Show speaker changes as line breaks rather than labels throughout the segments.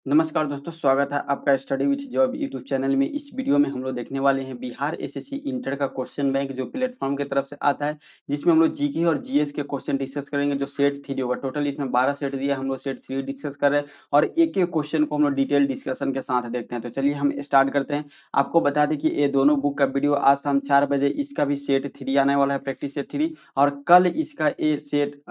नमस्कार दोस्तों, स्वागत है आपका study with job YouTube channel में। इस वीडियो में हम लोग देखने वाले हैं बिहार एसएससी इंटर का क्वेश्चन बैंक जो प्लेटफॉर्म की तरफ से आता है, जिसमें हम लोग जीके और जीएस के क्वेश्चन डिस्कस करेंगे जो सेट 3 होगा। टोटल इसमें 12 सेट दिया है, हम लोग सेट 3 डिस्कस कर रहे हैं और एक-एक क्वेश्चन को हम लोग डिटेल डिस्कशन के साथ देखते हैं। तो चलिए हम स्टार्ट करते हैं। आपको बता दें कि ये दोनों बुक का वीडियो आज शाम 4 बजे इसका भी सेट 3 आने वाला है, प्रैक्टिस सेट 3, और कल इसका ये सेट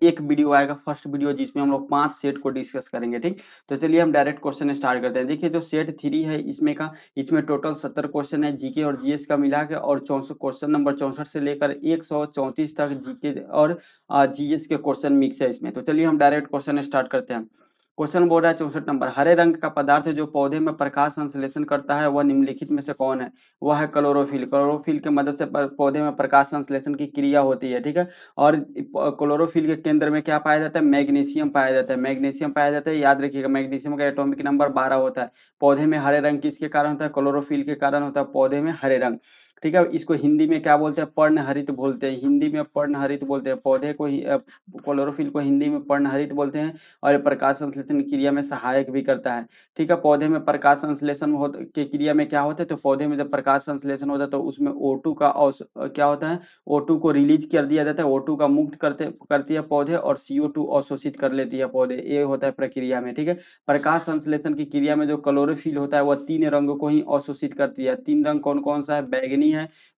एक वीडियो आएगा, फर्स्ट वीडियो, जिसमें हम लोग 5 सेट को डिस्कस करेंगे, ठीक। तो चलिए हम डायरेक्ट क्वेश्चन स्टार्ट करते हैं। देखिए जो सेट 3 है इसमें टोटल 70 क्वेश्चन है जीके और जीएस का मिला के, और 64 क्वेश्चन नंबर 64 से लेकर 134 तक जीके और जीएस के क्वेश्चन मिक्स है इसमें। तो चलिए हम डायरेक्ट क्वेश्चन स्टार्ट करते हैं। क्वेश्चन बोल रहा है 64 नंबर, हरे रंग का पदार्थ जो पौधे में प्रकाश संश्लेषण करता है वह निम्नलिखित में से कौन है? वह है क्लोरोफिल। क्लोरोफिल के मदद से पौधे में प्रकाश संश्लेषण की क्रिया होती है, ठीक है। और क्लोरोफिल के केंद्र में क्या पाया जाता है? मैग्नीशियम पाया जाता है। मैग्नीशियम पाया जाता है, याद रखिएगा मैग्नीशियम का एटॉमिक नंबर 12 होता है। पौधे में हरे रंग किसके कारण होता है? क्लोरोफिल के कारण होता है पौधे में हरे रंग, ठीक है। इसको हिंदी में क्या बोलते हैं? पर्णहरित बोलते हैं। हिंदी में पर्णहरित बोलते हैं पौधे को क्लोरोफिल को हिंदी में पर्णहरित बोलते हैं। और ये प्रकाश संश्लेषण क्रिया में सहायक भी करता है, ठीक है। पौधे में प्रकाश संश्लेषण की क्रिया में क्या होता है? तो पौधे में जब प्रकाश संश्लेषण होता है तो उसमें O2 का क्या होता है? O2 को रिलीज कर दिया जाता है। O2 का मुक्त करती है पौधे, और CO2 अवशोषित कर लेती है पौधे। ये होता है प्रक्रिया में, ठीक है। प्रकाश संश्लेषण की क्रिया में जो क्लोरोफिल होता है वह 3 रंगों को ही अवशोषित करती है। 3 रंग कौन-कौन सा है?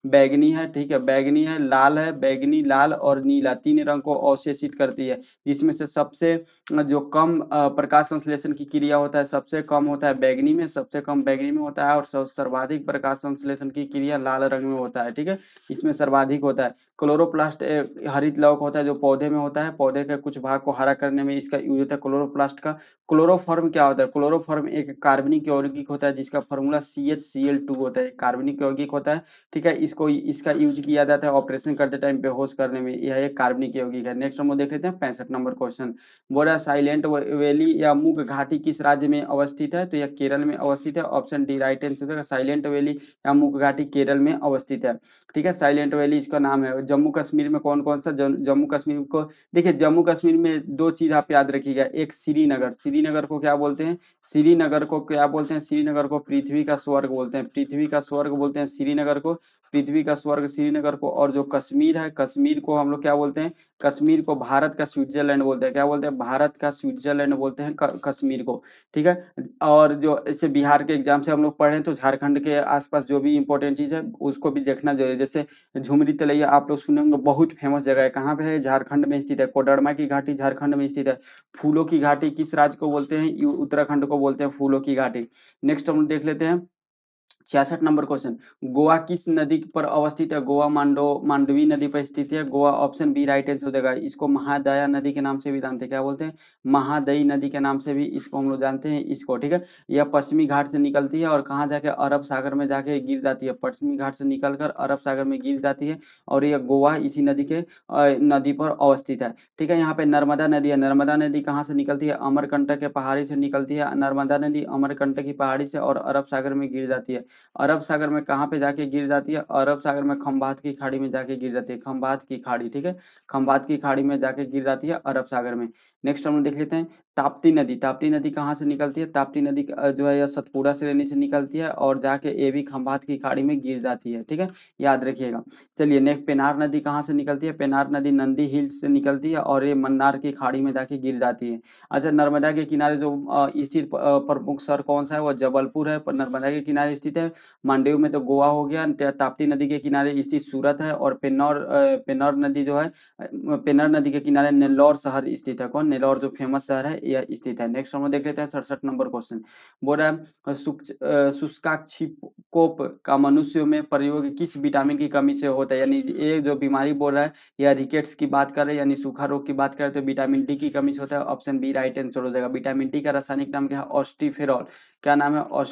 बैगनी है, ठीक है, बैगनी है, लाल है, बैगनी, लाल और नीला, 3 रंग को अवशोषित करती है। जिसमें से सबसे जो कम प्रकाश संश्लेषण की क्रिया होता है, सबसे कम होता है बैगनी में, सबसे कम बैगनी में होता है, और सर्वाधिक प्रकाश संश्लेषण की क्रिया लाल रंग में होता है, ठीक है। इसमें सर्वाधिक होता है। क्लोरोप्लास्ट हरित लवक होता है जो पौधे में होता है। पौधे के कुछ भाग को हरा करने में इसका यूज होता है क्लोरोप्लास्ट का। क्लोरोफॉर्म क्या होता है? क्लोरोफॉर्म एक कार्बनिक यौगिक होता है जिसका फॉर्मूला CH Cl2 होता है। कार्बनिक यौगिक होता है, ठीक है। इसका यूज किया जाता है ऑपरेशन करते टाइम बेहोश करने में। यह एक कार्बनिक यौगिक है। नेक्स्ट हम लोग देख लेते हैं 65 नंबर क्वेश्चन। बोल रहा है साइलेंट वैली या मूक घाटी किस राज्य में अवस्थित है? तो यह केरल में अवस्थित है। ऑप्शन डी राइट आंसर है। साइलेंट वैली या मूक घाटी केरल में अवस्थित है, ठीक है। साइलेंट वैली इसका नाम है। जम्मू कश्मीर में कौन-कौन सा जम्मू कश्मीर को देखिए, जम्मू कश्मीर में 2 चीज़ आप याद रखिएगा। एक श्रीनगर, श्रीनगर को क्या बोलते हैं? श्रीनगर को क्या बोलते हैं? श्रीनगर को पृथ्वी का स्वर्ग बोलते हैं। पृथ्वी का स्वर्ग बोलते हैं श्रीनगर को, पृथ्वी का स्वर्ग श्रीनगर को। और जो कश्मीर है, कश्मीर को हम लोग क्या बोलते हैं? कश्मीर को भारत का स्विट्जरलैंड बोलते हैं। क्या बोलते हैं? भारत का स्विट्जरलैंड बोलते हैं कश्मीर को, ठीक है। और जो ऐसे बिहार के एग्जाम से हम लोग पढ़े हैं तो झारखंड के आसपास जो भी इंपॉर्टेंट चीज़ है उसको भी देखना जरूरी है। जैसे झुमरी तलैया आप लोग सुने होंगे, बहुत फेमस जगह है। कहाँ पे है? झारखंड में स्थित है। कोडरमा की घाटी झारखंड में स्थित है। फूलों की घाटी किस राज्य को बोलते हैं? उत्तराखंड को बोलते हैं फूलों की घाटी। नेक्स्ट हम देख लेते हैं 66 नंबर क्वेश्चन। गोवा किस नदी पर अवस्थित है? गोवा मांडवी नदी पर स्थित है। Goa option B right answer हो जाएगा। इसको महादया नदी के नाम से भी जानते हैं। क्या बोलते हैं? महादयी नदी के नाम से भी इसको हम लोग जानते हैं इसको, ठीक है। यह पश्चिमी घाट से निकलती है और कहाँ जाके अरब सागर में जाके गिर जाती है। पश्चिमी घाट से निकलकर अरब सागर में गिर जाती है, और यह गोवा इसी नदी पर अवस्थित है, ठीक है। यहाँ पे नर्मदा नदी है। नर्मदा नदी कहाँ से निकलती है? अमरकंटक के पहाड़ी से निकलती है नर्मदा नदी, अमरकंटक की पहाड़ी से, और अरब सागर में गिर जाती है। अरब सागर में कहाँ पे जाके गिर जाती है? अरब सागर में खंबात की खाड़ी में जाके गिर जाती है। खंबात की खाड़ी, ठीक है। खंबात की खाड़ी में जाके गिर जाती है अरब सागर में। नेक्स्ट हम लोग देख लेते हैं ताप्ती नदी। ताप्ती नदी कहाँ से निकलती है? ताप्ती नदी जो है यह सतपुड़ा श्रेणी से निकलती है और जाके ये भी खंबात की खाड़ी में गिर जाती है, ठीक है। याद रखिएगा। चलिए नेक्स्ट पेनार नदी कहाँ से निकलती है? पेनार नदी नंदी हिल्स से निकलती है और ये मन्नार की खाड़ी में जाके गिर जाती है। अच्छा, नर्मदा के किनारे जो स्थित प्रमुख शहर कौन सा है? वो जबलपुर है। पर नर्मदा के किनारे स्थित है। मांडव में तो गोवा हो गया। ताप्ती नदी के किनारे स्थित सूरत है, और पेन्नौर नदी जो है पेन्नौर नदी के किनारे नेल्लौर शहर स्थित है। कौन? नेल्लौर जो फेमस शहर है यह स्थित है। नेक्स्ट हम लोग देख लेते हैं 67 नंबर क्वेश्चन। बोल रहा है शुष्काक्षिकोप का मनुष्यों में प्रयोग किस विटामिन की कमी से होता है? यानी ये जो बीमारी बोल रहा है यह रिकेट्स की बात कर रहे हैं, यानी सूखा रोग की बात करें तो विटामिन डी की कमी से होता है। ऑप्शन बी राइट आंसर हो जाएगा। विटामिन डी का रासायनिक नाम क्या है? ऑस्टिफेरॉल। क्या नाम है?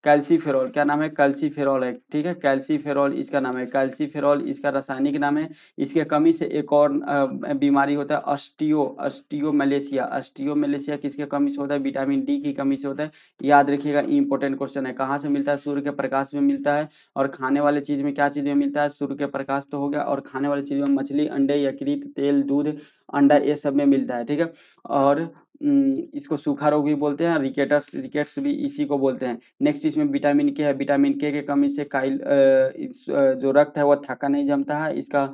कैल्सीफेरॉल। क्या नाम है? कैल्सीफेरॉल है, ठीक है। कैल्सीफेरॉल इसका नाम है। कैल्सीफेरॉल इसका रासायनिक नाम है। इसके कमी से एक और बीमारी होता है ऑस्टियोमलेशिया। ऑस्टियोमलेशिया किसके कमी से होता है? विटामिन डी की कमी से होता है। याद रखिएगा, इंपॉर्टेंट क्वेश्चन है। कहाँ से मिलता है? सूर्य के प्रकाश में मिलता है। और खाने वाले चीज में क्या चीज में मिलता है? सूर्य के प्रकाश तो हो गया, और खाने वाली चीज में मछली, अंडे, यकृत, तेल, दूध, अंडा, ये सब में मिलता है, ठीक है। और इसको सूखा रोग भी बोलते हैं, रिकेट्स भी इसी को बोलते हैं। नेक्स्ट इसमें विटामिन के है, विटामिन के की कमी से जो रक्त है वो थक्का नहीं जमता है। इसका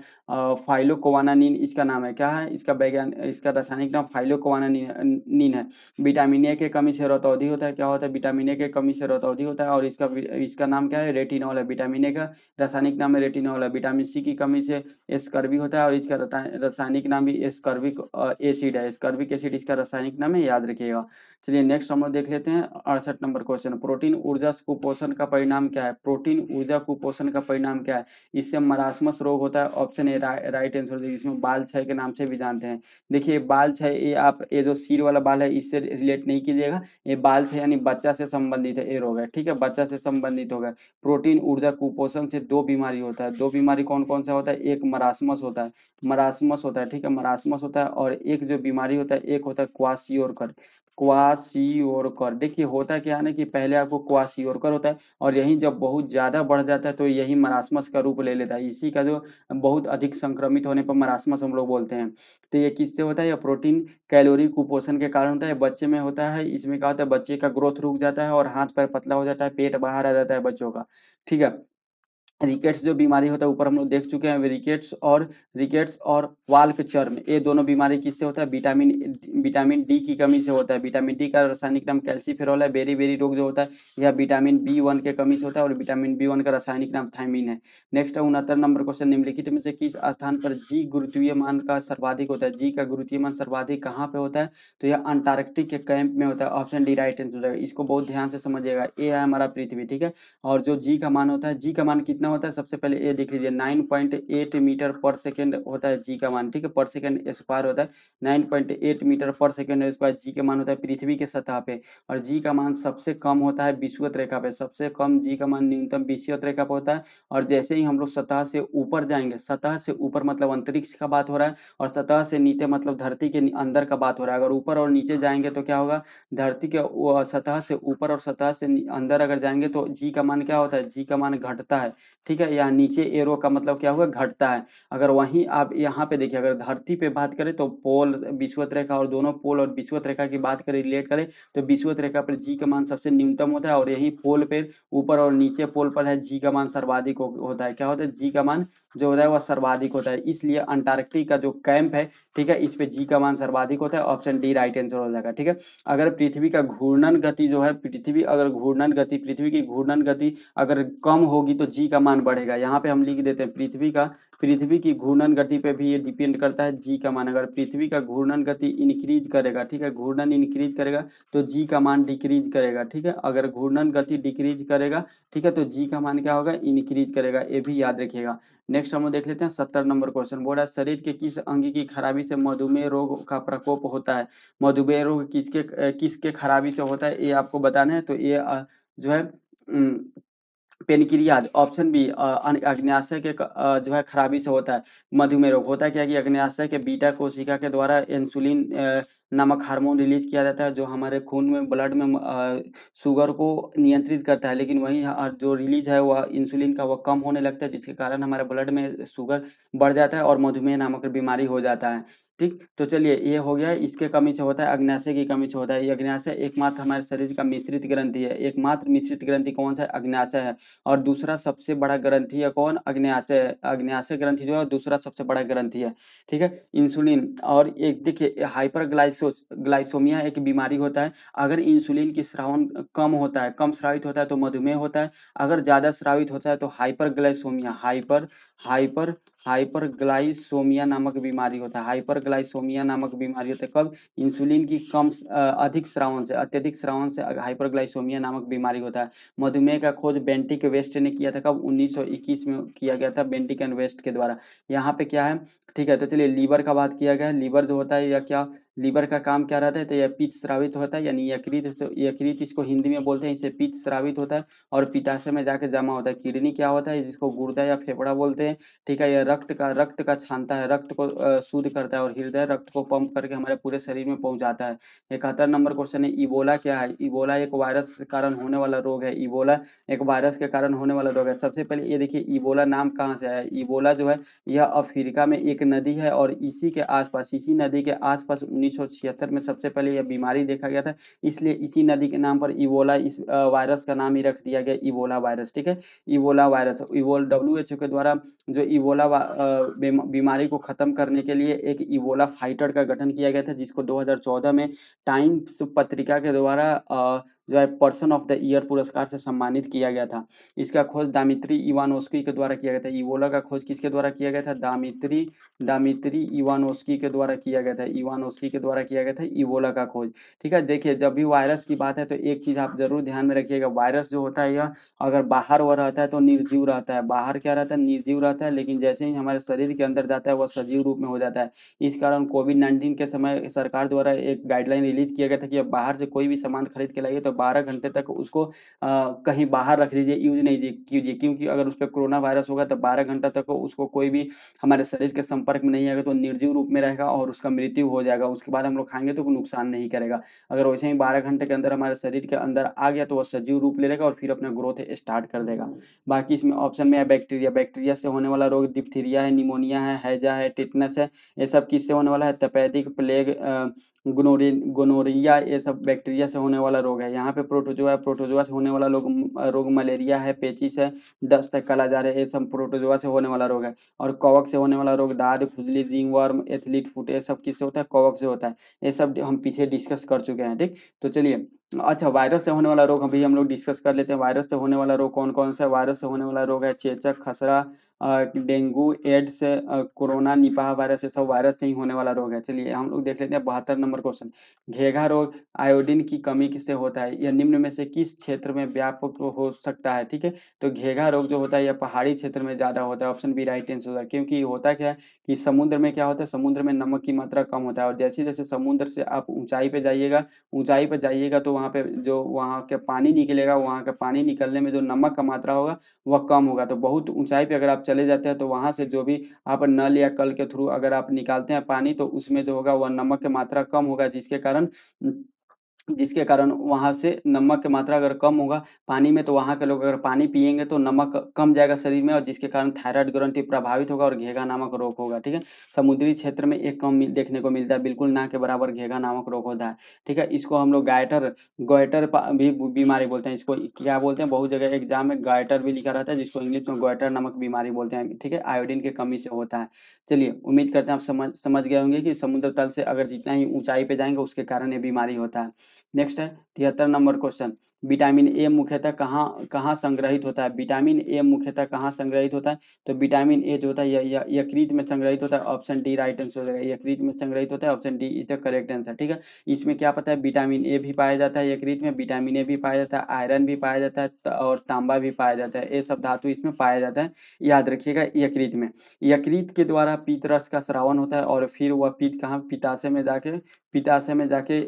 फाइलोक्वानानिन इसका नाम है, क्या है इसका रासायनिक नाम फाइलोक्वानानिन है। विटामिन ए की कमी से रतौंधी होता है, क्या होता है विटामिन ए की कमी से रतौंधी होता है, और इसका नाम क्या है रेटिनॉल है। विटामिन ए का रासायनिक नाम है रेटिनॉल है। विटामिन सी की कमी से स्कर्वी होता है, और इसका रासायनिक नाम भी स्कर्विक एसिड है। स्कर्विक एसिड इसका रासायनिक नाम है, याद रखिएगा। चलिए नेक्स्ट हम लोग देख लेते हैं 68 नंबर क्वेश्चन। प्रोटीन ऊर्जा कुपोषण का परिणाम क्या है? प्रोटीन ऊर्जा कुपोषण का परिणाम क्या है? इससे मरासमस रोग होता है। ऑप्शन ए राइट आंसर, इसमें बाल क्षय के नाम से भी जानते हैं। देखिए बाल क्षय, ये जो सिर वाला बाल है इससे रिलेट नहीं कीजिएगा। ये बाल क्षय यानी बच्चा से संबंधित है, ये रोग है, ठीक है, बच्चा से संबंधित होगा। प्रोटीन ऊर्जा कुपोषण से दो बीमारी होता है। दो बीमारी कौन कौन सा होता है? एक मरासमस होता है, मरासमस होता है, ठीक है, मरासमस होता है। और एक जो बीमारी होता है, एक होता है क्वासियोरकर। क्वासियोरकर, देखिए होता क्या है ना कि पहले आपको क्वासियोरकर होता है, और यही जब बहुत ज्यादा बढ़ जाता है तो यही मरासमस का रूप ले लेता है। इसी का जो बहुत अधिक संक्रमित होने पर मरासमस हम लोग बोलते हैं। तो ये किससे होता है? ये प्रोटीन कैलोरी कुपोषण के कारण होता है। बच्चे में होता है, इसमें क्या होता है बच्चे का ग्रोथ रुक जाता है और हाथ पैर पतला हो जाता है, पेट बाहर आ जाता है बच्चों का, ठीक है। रिकेट्स जो बीमारी होता है ऊपर हम लोग देख चुके हैं। रिकेट्स और वाल्क चर्म, ये दोनों बीमारी किससे होता है? विटामिन डी की कमी से होता है। विटामिन डी का रासायनिक नाम कैल्सीफेरॉल है। बेरी रोग जो होता है यह विटामिन बी1 के कमी से होता है, और विटामिन बी1 का रासायनिक नाम थायमीन है। नेक्स्ट 69 नंबर क्वेश्चन, निम्नलिखित में से किस स्थान पर जी गुरुत्वीय मान का सर्वाधिक होता है? जी का गुरुत्वीय मान सर्वाधिक कहाँ पे होता है? तो यह अंटार्कटिक के कैंप में होता है। ऑप्शन डी राइट आंसर हो जाएगा। इसको बहुत ध्यान से समझिएगा, ये है हमारा पृथ्वी, ठीक है। और जो जी का मान होता है, जी का मान कितना होता है? सबसे पहले ये देख लीजिए, 9.8 मीटर पर सेकेंड होता है जी का मान, ठीक है, पर सेकेंड स्क्वायर होता है। 9.8 मीटर पर सेकेंड स्क्वायर जी का मान होता है पृथ्वी के सतह पे। और जी का मान सबसे कम होता है विषुवत रेखा पे, सबसे कम जी का मान न्यूनतम विषुवत रेखा पे होता है। और जैसे ही हम लोग सतह से ऊपर जाएंगे, सतह से ऊपर मतलब अंतरिक्ष का बात हो रहा है, और सतह से नीचे मतलब धरती के अंदर का बात हो रहा है। अगर ऊपर और नीचे जाएंगे तो क्या होगा? धरती के सतह से ऊपर और सतह से अंदर अगर जाएंगे तो जी का मान क्या होता है? जी का मान घटता है, ठीक है। यहाँ नीचे एरो का मतलब क्या हुआ? घटता है। अगर वहीं आप यहाँ पे देखिए, अगर धरती पे बात करें तो पोल विषुवत रेखा, और दोनों पोल और विषुवत रेखा की बात करें, रिलेट करें, तो विषुवत रेखा पर जी का मान सबसे न्यूनतम होता है, और यही पोल पे ऊपर और नीचे पोल पर है जी का मान सर्वाधिक होता है। क्या होता है? जी का मान जो होता है वह सर्वाधिक होता है। इसलिए अंटार्कटिक का जो कैंप है, ठीक है, इस पे जी का मान सर्वाधिक होता है। ऑप्शन डी राइट आंसर हो जाएगा, ठीक है। अगर पृथ्वी का घूर्णन गति जो है, पृथ्वी की घूर्णन गति अगर कम होगी तो जी का मान बढ़ेगा। यहाँ पे हम लिख देते हैं पृथ्वी की घूर्णन गति पे भी ये डिपेंड करता है जी का मान। अगर पृथ्वी का घूर्णन गति इंक्रीज करेगा, ठीक है, घूर्णन इंक्रीज करेगा तो जी का मान डिक्रीज करेगा, ठीक है। अगर घूर्णन गति डिक्रीज करेगा, ठीक है, तो जी का मान क्या होगा? इंक्रीज करेगा, ये भी याद रखिएगा। नेक्स्ट हम लोग देख लेते हैं 70 नंबर क्वेश्चन। बोल रहा है शरीर के किस अंग की खराबी से मधुमेह रोग का प्रकोप होता है? मधुमेह रोग किसके खराबी से होता है ये आपको बताना है। तो ये जो है पेनक्रियाज, ऑप्शन बी अग्न्याशय के जो है खराबी से होता है मधुमेह रोग। होता है क्या कि अग्न्याशय के बीटा कोशिका के द्वारा इंसुलिन नामक हार्मोन रिलीज किया जाता है, जो हमारे खून में ब्लड में शुगर को नियंत्रित करता है। लेकिन वही जो रिलीज है वह इंसुलिन का वह कम होने लगता है, जिसके कारण हमारे ब्लड में शुगर बढ़ जाता है और मधुमेह नामक बीमारी हो जाता है, ठीक। तो चलिए ये हो गया, इसके कमी से होता है, अग्न्याशय की कमी से होता है। ये अग्न्याशय एकमात्र हमारे शरीर का मिश्रित ग्रंथि है। एकमात्र मिश्रित ग्रंथि कौन सा है? अग्न्याशय है। और दूसरा सबसे बड़ा ग्रंथि है कौन? अग्न्याशय है। अग्न्याशय ग्रंथि जो है दूसरा सबसे बड़ा ग्रंथि है, ठीक है। इंसुलिन और एक देखिए ग्लाइसोमिया एक बीमारी होता है। अगर इंसुलिन की स्रावन कम होता है, कम स्रावित होता है तो मधुमेह होता है। अगर ज्यादा स्रावित होता है तो हाइपरग्लाइसोमिया नामक बीमारी होता है। हाइपरग्लाइसोमिया नामक बीमारी होता है कब? इंसुलिन की अधिक श्रावण से, अत्यधिक श्रावण से हाइपरग्लाइसोमिया नामक बीमारी होता है। मधुमेह का खोज बेंटिक वेस्ट ने किया था कब? 1921 में किया गया था बेंटिक एंड वेस्ट के द्वारा। यहाँ पे क्या है, ठीक है। तो चलिए लीवर का बात किया गया है। लीवर जो होता है या क्या, लीवर का काम क्या रहता है? तो यह पित्त स्रावित होता है, यानी यकृत इसको हिंदी में बोलते हैं, इसे पित्त स्रावित होता है और पित्ताशय में जाके जमा होता है। किडनी क्या होता है? जिसको गुर्दा या फेफड़ा बोलते हैं, ठीक है। यह रक्त का छानता है, रक्त को शुद्ध करता है, और हृदय रक्त को पंप करके हमारे पूरे शरीर में पहुंचाता है। 71 नंबर क्वेश्चन है, इबोला क्या है? इबोला एक वायरस के कारण होने वाला रोग है। इबोला एक वायरस के कारण होने वाला रोग है। सबसे पहले ये देखिए इबोला नाम कहाँ से आया है। इबोला जो है यह अफ्रीका में एक नदी है, और इसी नदी के आसपास 1976 में सबसे पहले यह बीमारी देखा गया था, इसलिए इसी नदी के नाम पर इबोला इस वायरस का नाम ही रख दिया गया, इबोला वायरस। ठीक है, इबोला वायरस WHO के द्वारा जो इबोला बीमारी को खत्म करने के लिए एक इबोला फाइटर का गठन किया गया था, जिसको 2014 में टाइम्स पत्रिका के द्वारा जो है पर्सन ऑफ द ईयर पुरस्कार से सम्मानित किया गया था। इसका खोज दामित्री इवानोस्की के द्वारा किया गया था। इबोला का खोज किसके द्वारा किया गया था? दामित्री दामित्री इवानोस्की के द्वारा किया गया था। इवानोस्की के द्वारा किया गया था इबोला का खोज। ठीक है, देखिए जब भी वायरस की बात है तो एक चीज आप जरूर ध्यान में रखिएगा, वायरस जो होता है यह अगर बाहर वह रहता है तो निर्जीव रहता है, बाहर क्या रहता है? निर्जीव रहता है, लेकिन जैसे ही हमारे शरीर के अंदर जाता है वह सजीव रूप में हो जाता है। इस कारण कोविड-19 के समय सरकार द्वारा एक गाइडलाइन रिलीज किया गया था कि अब बाहर से कोई भी सामान खरीद के लाइए तो 12 घंटे तक उसको कहीं बाहर रख दीजिए, यूज नहीं कीजिए, क्योंकि अगर उस पर कोरोना वायरस होगा तो 12 घंटा तक उसको कोई भी हमारे शरीर के संपर्क में नहीं आएगा तो निर्जीव रूप में रहेगा और उसका मृत्यु हो जाएगा। उसके बाद हम लोग खाएंगे तो नुकसान नहीं करेगा। अगर वैसे ही 12 घंटे के अंदर हमारे शरीर के अंदर आ गया तो वह सजीव रूप ले लेगा और फिर अपना ग्रोथ स्टार्ट कर देगा। बाकी इसमें ऑप्शन में है बैक्टीरिया, बैक्टीरिया से होने वाला रोग डिप्थीरिया है, निमोनिया है, हैजा है, टिटनस है। ये सब किससे होने वाला है? तपेदिक, प्लेग, गोनोरिया, ये सब बैक्टीरिया से होने वाला रोग है। यहाँ पे प्रोटोजोआ, प्रोटोजोआ से होने वाला रोग मलेरिया है, पेचिस है, दस्त है, कालाजार है, ये सब प्रोटोजोआ से होने वाला रोग है। और कवक से होने वाला रोग दाद, खुजली, रिंगवर्म, एथलीट फुट, ये सब किससे होता है? कवक से होता है। ये सब हम पीछे डिस्कस कर चुके हैं। ठीक, तो चलिए अच्छा, वायरस से होने वाला रोग अभी हम लोग डिस्कस कर लेते हैं। वायरस से होने वाला रोग कौन कौन सा है? वायरस से होने वाला रोग है चेचक, खसरा, dengue, AIDS, corona, Nipah virus, ये सब वायरस से ही होने वाला रोग है। चलिए हम लोग देख लेते हैं 72 नंबर क्वेश्चन। घेघा रोग आयोडीन की कमी किससे होता है? यह निम्न में से किस क्षेत्र में व्यापक हो सकता है? ठीक है, तो घेघा रोग जो होता है यह पहाड़ी क्षेत्र में ज्यादा होता है। ऑप्शन बी राइट आंसर होगा, क्योंकि होता क्या है कि समुद्र में क्या होता है? समुद्र में नमक की मात्रा कम होता है, और जैसे जैसे समुद्र से आप ऊंचाई पे जाइएगा तो वहाँ पे जो वहाँ के पानी निकलेगा, वहाँ का पानी निकलने में जो नमक का मात्रा होगा वह कम होगा। तो बहुत ऊंचाई पे अगर आप चले जाते हैं तो वहाँ से जो भी आप नल या कल के थ्रू अगर आप निकालते हैं पानी तो उसमें जो होगा वह नमक की मात्रा कम होगा, जिसके कारण वहाँ से नमक की मात्रा अगर कम होगा पानी में तो वहाँ के लोग अगर पानी पिएंगे तो नमक कम जाएगा शरीर में, और जिसके कारण थायराइड ग्रंथि प्रभावित होगा और घेघा नामक रोग होगा। ठीक है, समुद्री क्षेत्र में एक कम देखने को मिलता है, बिल्कुल ना के बराबर घेघा नामक रोग होता है। ठीक है, इसको हम लोग गायटर गोइटर भी बीमारी बोलते हैं। इसको क्या बोलते हैं? बहुत जगह एग्जाम में गायटर भी लिखा रहता है, जिसको इंग्लिश में गोइटर नामक बीमारी बोलते हैं। ठीक है, आयोडीन की कमी से होता है। चलिए उम्मीद करते हैं आप समझ गए होंगे कि समुद्र तल से अगर जितना ही ऊंचाई पे जाएंगे उसके कारण ये बीमारी होता है। नेक्स्ट है 73 नंबर क्वेश्चन। विटामिन ए मुख्यतः कहाँ कहाँ संग्रहित होता है? विटामिन ए मुख्यतः कहाँ संग्रहित होता है? तो विटामिन ए जो होता है यकृत में संग्रहित होता है। ऑप्शन डी राइट आंसर हो जाएगा, यकृत में संग्रहित होता है। Option D is the correct answer. ठीक है, इसमें क्या पता है? विटामिन ए भी पाया जाता है यकृत में, विटामिन ए भी पाया जाता है, आयरन भी पाया जाता है और तांबा भी पाया जाता है। ये सब धातु इसमें पाया जाता है, याद रखिएगा यकृत में। यकृत के द्वारा पीत रस का स्रावन होता है और फिर वह पीत कहाँ? पित्ताशय में जाके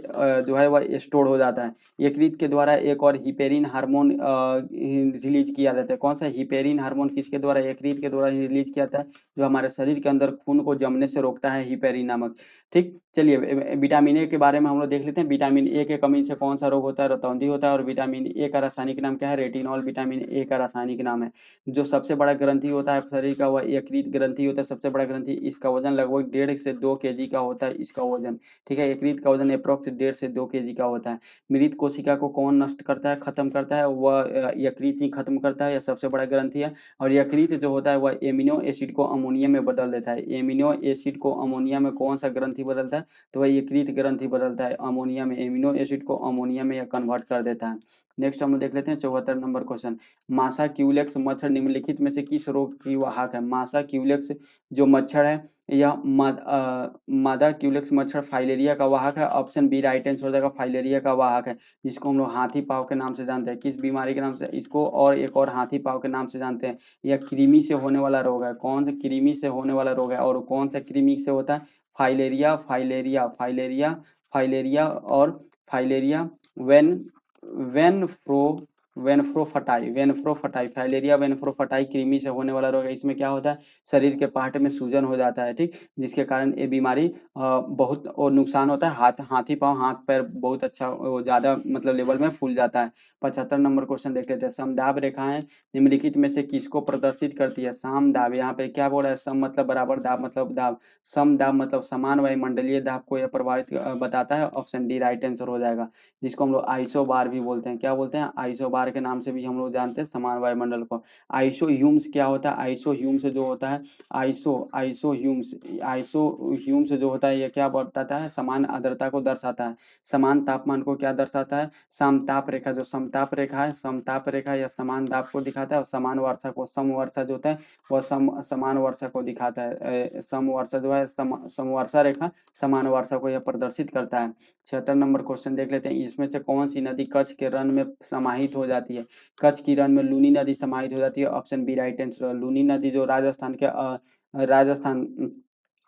जो है वह स्टोर हो जाता है। यकृत के द्वारा एक और हिपेरिन हार्मोन रिलीज किया जाता है। कौन सा? हिपेरिन हार्मोन किसके द्वारा? यकृत के द्वारा रिलीज किया जाता है, जो हमारे शरीर के अंदर खून को जमने से रोकता है, हिपेरिन नामक। ठीक, चलिए विटामिन ए के बारे में हम लोग देख लेते हैं। विटामिन ए के कमी से कौन सा रोग होता है? रतौंधी होता है। और विटामिन ए का रासायनिक नाम क्या है? रेटिनॉल विटामिन ए का रासायनिक नाम है। जो सबसे बड़ा ग्रंथि होता है शरीर का वह यकृत ग्रंथि होता है, सबसे बड़ा ग्रंथि। इसका वजन लगभग 1.5 से 2 केजी का होता है, इसका वजन। ठीक है, यकृत का वजन अप्रोक्स 1.5 से 2 केजी का होता है। मृत कोशिका को कौन नष्ट करता है, खत्म करता है? वह यकृत ही खत्म करता है, यह सबसे बड़ा ग्रंथि है। और यकृत जो होता है वह एमिनो एसिड को अमोनिया में बदल देता है। एमिनो एसिड को अमोनिया में कौन सा ग्रंथि बदलता है? तो वह यकृत ग्रंथि बदलता है अमोनिया में, एमिनो एसिड को अमोनिया में यह कन्वर्ट कर देता है। नेक्स्ट हम लोग देख लेते हैं 74 नंबर क्वेश्चन। मासा क्यूलेक्स मच्छर निम्नलिखित में से किस रोग की वाहक है? मासा क्यूलेक्स जो मच्छर है यह मादा क्यूलेक्स मच्छर फाइलेरिया का वाहक है। ऑप्शन बी राइट आंसर हो जाएगा, फाइलेरिया का वाहक है, जिसको हम लोग हाथी पाँव के नाम से जानते हैं। किस बीमारी के नाम से इसको? और एक और हाथी पाँव के नाम से जानते हैं। यह कृमि से होने वाला रोग है। कौन सा? कृमि से होने वाला रोग है। और कौन सा कृमि से होता है? फाइलेरिया फाइलेरिया फाइलेरिया फाइलेरिया और फाइलेरिया वेन वेन वेनफ्रोफटाई फाइलेरिया वेनफ्रोफटाई कृमि से होने वाला रोग है। इसमें क्या होता है, शरीर के पार्ट में सूजन हो जाता है, ठीक, जिसके कारण ये बीमारी बहुत और नुकसान होता है, हाथी पाँव हाथ पैर बहुत अच्छा ज़्यादा मतलब लेवल में फूल जाता है। 75 नंबर क्वेश्चन देख लेते हैं। समदाब रेखाएं निम्नलिखित में से किसको प्रदर्शित करती है? सामदाब, यहाँ पे क्या बोल रहा है, सम मतलब बराबर, दाब मतलब दाब, समदाब मतलब समान वायुमंडलीय दाब को यह प्रभावित बताता है। ऑप्शन डी राइट आंसर हो जाएगा, जिसको हम लोग आइसोबार भी बोलते हैं। क्या बोलते हैं? आइसोबार के नाम से भी हम लोग जानते हैं समान वायुमंडल को। आइसोह्यूम्स क्या होता है? आइसोह्यूम्स जो होता है, आइसोह्यूम्स जो होता है, ये क्या बताता है? समान आर्द्रता को दर्शाता है। समान तापमान को क्या दर्शाता है? समताप रेखा, जो समताप रेखा है, समताप रेखा या समान दाब को दिखाता है। और समान वर्षा को, समवर्षा जो होता है वह समान वर्षा को दिखाता है। समवर्षा जो है, समवर्षा रेखा समान वर्षा को यह प्रदर्शित करता है। 76 नंबर क्वेश्चन देख लेते हैं। इसमें से कौन सी नदी कच्छ के रन में समाहित हो जाती है? कच्छ की रन में लूनी नदी समाहित हो जाती है। Option B right answer. Luni नदी जो राजस्थान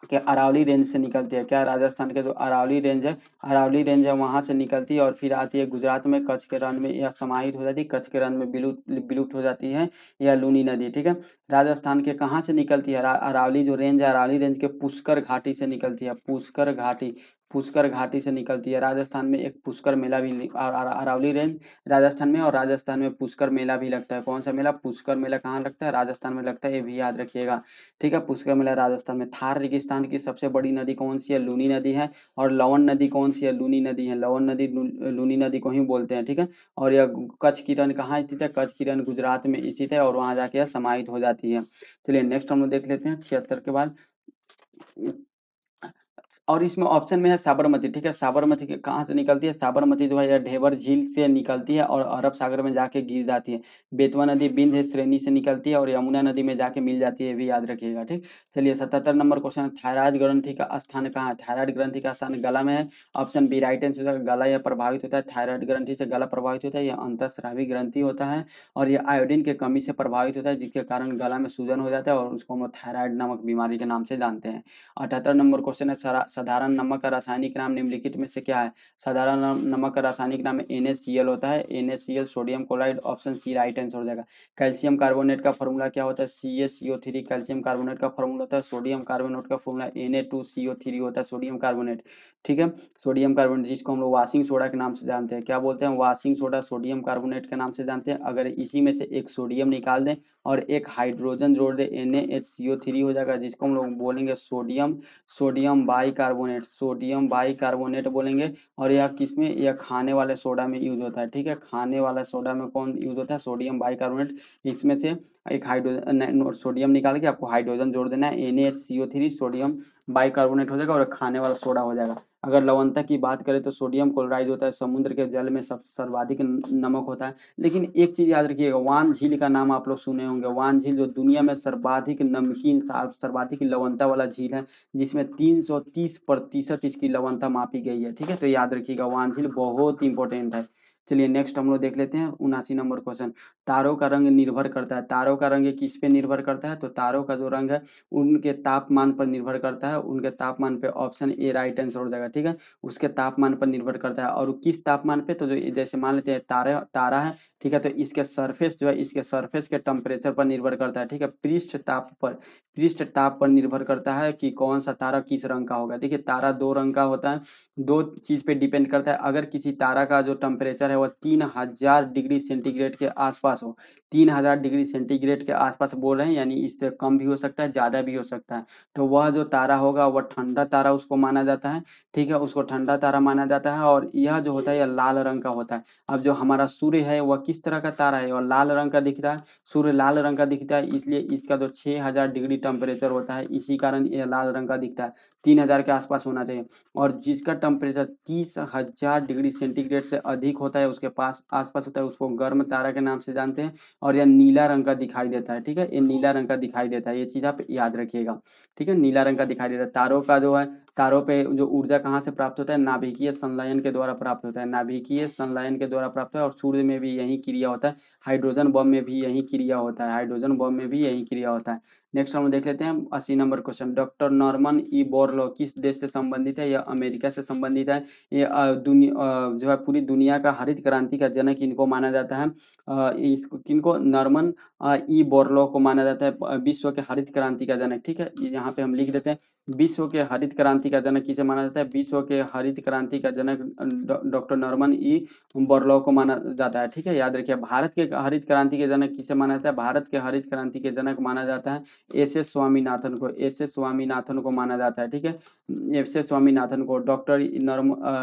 के अरावली रेंज से निकलती है। क्या? राजस्थान के जो अरावली रेंज है वहां से निकलती है और फिर आती है गुजरात में, कच्छ के रण में यह समाहित हो जाती है, कच्छ के रण में विलुप्त हो जाती है यह लूनी नदी, ठीक है। राजस्थान के कहाँ से निकलती है? अरावली जो रेंज है, अरावली रेंज के पुष्कर घाटी से निकलती है। पुष्कर घाटी से निकलती है। राजस्थान में एक पुष्कर मेला भी अरावली रेंज राजस्थान में, और राजस्थान में पुष्कर मेला भी लगता है। कौन सा मेला? पुष्कर मेला कहाँ लगता है? राजस्थान में लगता है, ये भी याद रखिएगा, ठीक है। पुष्कर मेला राजस्थान में। थार रेगिस्तान की सबसे बड़ी नदी कौन सी है? लूनी नदी है। और लवन नदी कौन सी है? लूनी नदी है। लवन नदी लूनी नदी को ही बोलते हैं, ठीक है। और यह कच्छ की रण कहाँ स्थित है? कच्छ की रण गुजरात में स्थित है और वहां जाके यह समाहित हो जाती है। चलिए नेक्स्ट हम लोग देख लेते हैं 76 के बाद। और इसमें ऑप्शन में है साबरमती, ठीक है। साबरमती के कहाँ से निकलती है? साबरमती जो है यह ढेबर झील से निकलती है और अरब सागर में जाके गिर जाती है। बेतवा नदी विंध्य श्रेणी से निकलती है और यमुना नदी में जाके मिल जाती है, ये भी याद रखिएगा, ठीक। चलिए 77 नंबर क्वेश्चन। थायराइड ग्रंथि का स्थान कहाँ है? थायराइड ग्रंथि का स्थान गला में है। Option B right answer. गला यह प्रभावित होता है, थायराइड ग्रंथि से गला प्रभावित होता है, यह अंतःस्रावी ग्रंथि होता है और यह आयोडीन के कमी से प्रभावित होता है, जिसके कारण गला में सूजन हो जाता है और उसको हम थायराइड नामक बीमारी के नाम से जानते हैं। 78 नंबर क्वेश्चन है। साधारण नमक का रासायनिक नाम निम्नलिखित में से क्या है? साधारण नमक का रासायनिक नाम NaCl होता है। NaCl sodium chloride. Option C right answer हो जाएगा। कैल्शियम कार्बोनेट का फॉर्मूला क्या होता है? CaCO3 कैल्शियम कार्बोनेट का फॉर्मूला होता है। सोडियम कार्बोनेट का फॉर्मूला Na2CO3 होता है, सोडियम कार्बोनेट, ठीक है। सोडियम कार्बोनेट जिसको हम लोग वाशिंग सोडा के नाम से जानते हैं। क्या बोलते हैं? वाशिंग सोडा सोडियम कार्बोनेट के नाम से जानते हैं। अगर इसी में से एक सोडियम निकाल दें और एक हाइड्रोजन जोड़ दे, NaHCO3 हो जाएगा, जिसको हम लोग बोलेंगे सोडियम बाइकार्बोनेट बोलेंगे। और यह किसमें? यह खाने वाले सोडा में यूज होता है, ठीक है। खाने वाला सोडा में कौन यूज होता है? Sodium bicarbonate. इसमें से एक हाइड्रोजन सोडियम निकाल के आपको हाइड्रोजन जोड़ देना है, NaHCO3 सोडियम बाइकार्बोनेट हो जाएगा और खाने वाला सोडा हो जाएगा। अगर लवणता की बात करें तो सोडियम क्लोराइड होता है, समुद्र के जल में सर्वाधिक नमक होता है। लेकिन एक चीज याद रखिएगा, वान झील का नाम आप लोग सुने होंगे। वान झील जो दुनिया में सर्वाधिक नमकीन सर्वाधिक लवणता वाला झील है, जिसमें 330% इसकी लवणता मापी गई है, ठीक है। तो याद रखिएगा, वान झील बहुत इंपॉर्टेंट है। चलिए नेक्स्ट हम लोग देख लेते हैं 79 नंबर क्वेश्चन। तारों का रंग निर्भर करता है। तारों का रंग किस पे निर्भर करता है? तो तारों का जो रंग है उनके तापमान पर निर्भर करता है। उनके तापमान पे, ऑप्शन ए राइट आंसर हो जाएगा, ठीक है। उसके तापमान पर निर्भर करता है। और किस तापमान पे? तो जो जैसे मान लेते हैं तारा है, ठीक है, तो इसके सरफेस जो है, इसके सरफेस के टेम्परेचर पर निर्भर करता है, ठीक है। पृष्ठ ताप पर निर्भर करता है कि कौन सा तारा किस रंग का होगा। देखिए तारा दो रंग का होता है, दो चीज पे डिपेंड करता है। अगर किसी तारा का जो टेम्परेचर है वह 3000 डिग्री सेंटीग्रेड के आसपास हो, 3000 डिग्री सेंटीग्रेड के आसपास बोल रहे हैं, यानी इससे कम भी हो सकता है, ज्यादा भी हो सकता है, तो वह जो तारा होगा वह ठंडा तारा उसको माना जाता है, ठीक है, उसको ठंडा तारा माना जाता है। और यह जो होता है यह लाल रंग का होता है। अब जो हमारा सूर्य है वह किस तरह का तारा है? वह लाल रंग का दिखता है। सूर्य लाल रंग का दिखता है, इसलिए इसका जो 6000 डिग्री टेम्परेचर होता है, इसी कारण यह लाल रंग का दिखता है। 3000 के आसपास होना चाहिए। और जिसका टेम्परेचर 30,000 डिग्री सेंटीग्रेड से अधिक होता है, उसके पास आसपास होता है, उसको गर्म तारा के नाम से जानते हैं। और यह नीला रंग का दिखाई देता है, ठीक है, ये नीला रंग का दिखाई देता है, ये चीज आप याद रखिएगा, ठीक है। नीला रंग का दिखाई देता है। तारों का जो है तारों पे जो ऊर्जा कहाँ से प्राप्त होता है? नाभिकीय संलयन के द्वारा प्राप्त होता है, नाभिकीय संलयन के द्वारा प्राप्त होता है और सूर्य में भी यही क्रिया होता है। हाइड्रोजन बम में भी यही क्रिया होता है, हाइड्रोजन बम में भी यही क्रिया होता है। नेक्स्ट हम देख लेते हैं 80 number question. Doctor Norman E Borlaug किस देश से संबंधित है? यह अमेरिका से संबंधित है। ये जो है पूरी दुनिया का हरित क्रांति का जनक इनको माना जाता है। इसको किनको? नॉर्मन ई बोरलॉ को माना जाता है विश्व के हरित क्रांति का जनक। ठीक है, यहाँ पे हम लिख देते हैं विश्व के हरित क्रांति का जनक किसे माना जाता है? विश्व के हरित क्रांति का जनक डॉक्टर नॉर्मन ई बोरलॉ को माना जाता है। ठीक है, याद रखिए। भारत के हरित क्रांति के जनक किसे माना जाता है? भारत के हरित क्रांति के जनक माना जाता है एस.एस. स्वामीनाथन को, एस.एस. स्वामीनाथन को माना जाता है। ठीक है, एस.एस. स्वामीनाथन को। डॉक्टर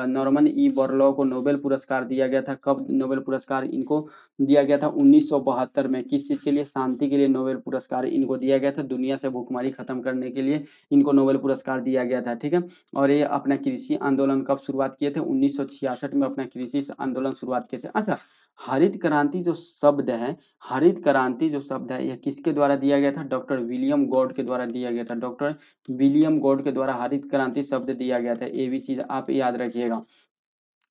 नॉर्मन ई बोरलॉ को नोबेल पुरस्कार दिया गया था। कब नोबेल पुरस्कार इनको दिया गया था? 1972 में। किस चीज के लिए? शांति के लिए नोबेल पुरस्कार इनको दिया गया था। दुनिया से भूखमरी खत्म करने के लिए इनको नोबेल पुरस्कार दिया गया था। ठीक है, और ये अपना कृषि आंदोलन कब शुरुआत किए थे? 1966 में अपना कृषि आंदोलन शुरुआत किए थे। अच्छा, हरित क्रांति जो शब्द है, हरित क्रांति जो शब्द है, यह किसके द्वारा दिया गया था? डॉक्टर विलियम गॉड के द्वारा दिया गया था। डॉक्टर विलियम गॉड के द्वारा हरित क्रांति शब्द दिया गया था। ये भी चीज आप याद रखिएगा।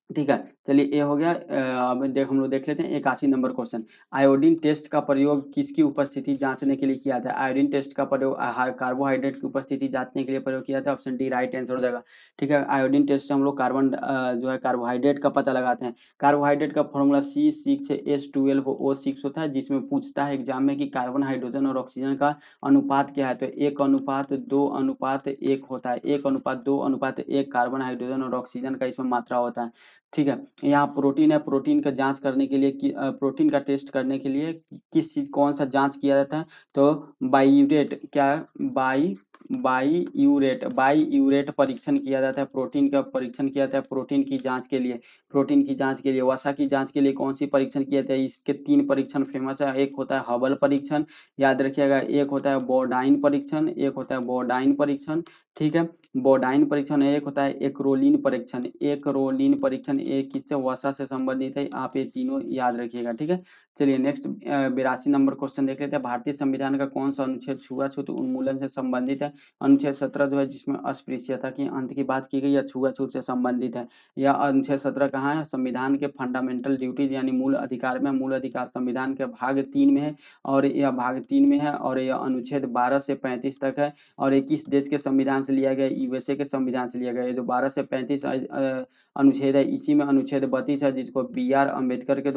ठीक है, चलिए ये हो गया। अब हम लोग देख लेते हैं 81 नंबर क्वेश्चन। आयोडीन टेस्ट का प्रयोग किसकी उपस्थिति जांचने के लिए किया था? आयोडीन टेस्ट का प्रयोग कार्बोहाइड्रेट की उपस्थिति जांचने के लिए प्रयोग किया था। ऑप्शन डी राइट आंसर हो जाएगा। ठीक है, आयोडीन टेस्ट से हम लोग जो है कार्बोहाइड्रेट का पता लगाते हैं। कार्बोहाइड्रेट का फॉर्मूला C6H12O6 होता है, जिसमें पूछता है एग्जाम में कि कार्बन, हाइड्रोजन और ऑक्सीजन का अनुपात क्या है? तो 1:2:1 होता है। 1:2:1 कार्बन, हाइड्रोजन और ऑक्सीजन का इसमें मात्रा होता है। ठीक है, यहाँ प्रोटीन है। प्रोटीन का जांच करने के लिए प्रोटीन का टेस्ट करने के लिए किस चीज कौन सा जांच किया जाता है? तो बाईयूरेट, क्या? बाईयूरेट परीक्षण किया जाता है। प्रोटीन का परीक्षण किया जाता है प्रोटीन की जांच के लिए। प्रोटीन की जांच के लिए। वसा की जांच के लिए कौन सी परीक्षण किया जाता है? इसके 3 परीक्षण फेमस है। एक होता है हबल परीक्षण, याद रखिएगा। एक होता है बोर्डाइन परीक्षण, एक होता है बोर्डाइन परीक्षण। ठीक है, बोर्डाइन परीक्षण। एक होता है एक्रोलीन परीक्षण। एक्रोलीन परीक्षण ये किससे? वसा से संबंधित है। आप ये तीनों याद रखिएगा। ठीक है, चलिए नेक्स्ट 82 नंबर क्वेश्चन देख लेते हैं। भारतीय संविधान का कौन सा अनुच्छेद छुआछूत उन्मूलन से संबंधित है? अनुच्छेद 17 जो है, जिसमें अस्पृश्यता की अंत की बात की गई है, छुआछूत से संबंधित है। यह अनुच्छेद 17 कहाँ है? संविधान के फंडामेंटल ड्यूटीज यानी मूल अधिकार में। मूल अधिकार संविधान के भाग 3 में है, और यह भाग 3 में है, और यह अनुच्छेद 12 से 35 तक है। और ये किस देश के संविधान से लिया गया? यूएसए के संविधान से लिया गया। ये जो 12 से 35 अनुच्छेद है, इसी में अनुच्छेद 32 है, जिसको बी आर अम्बेडकर के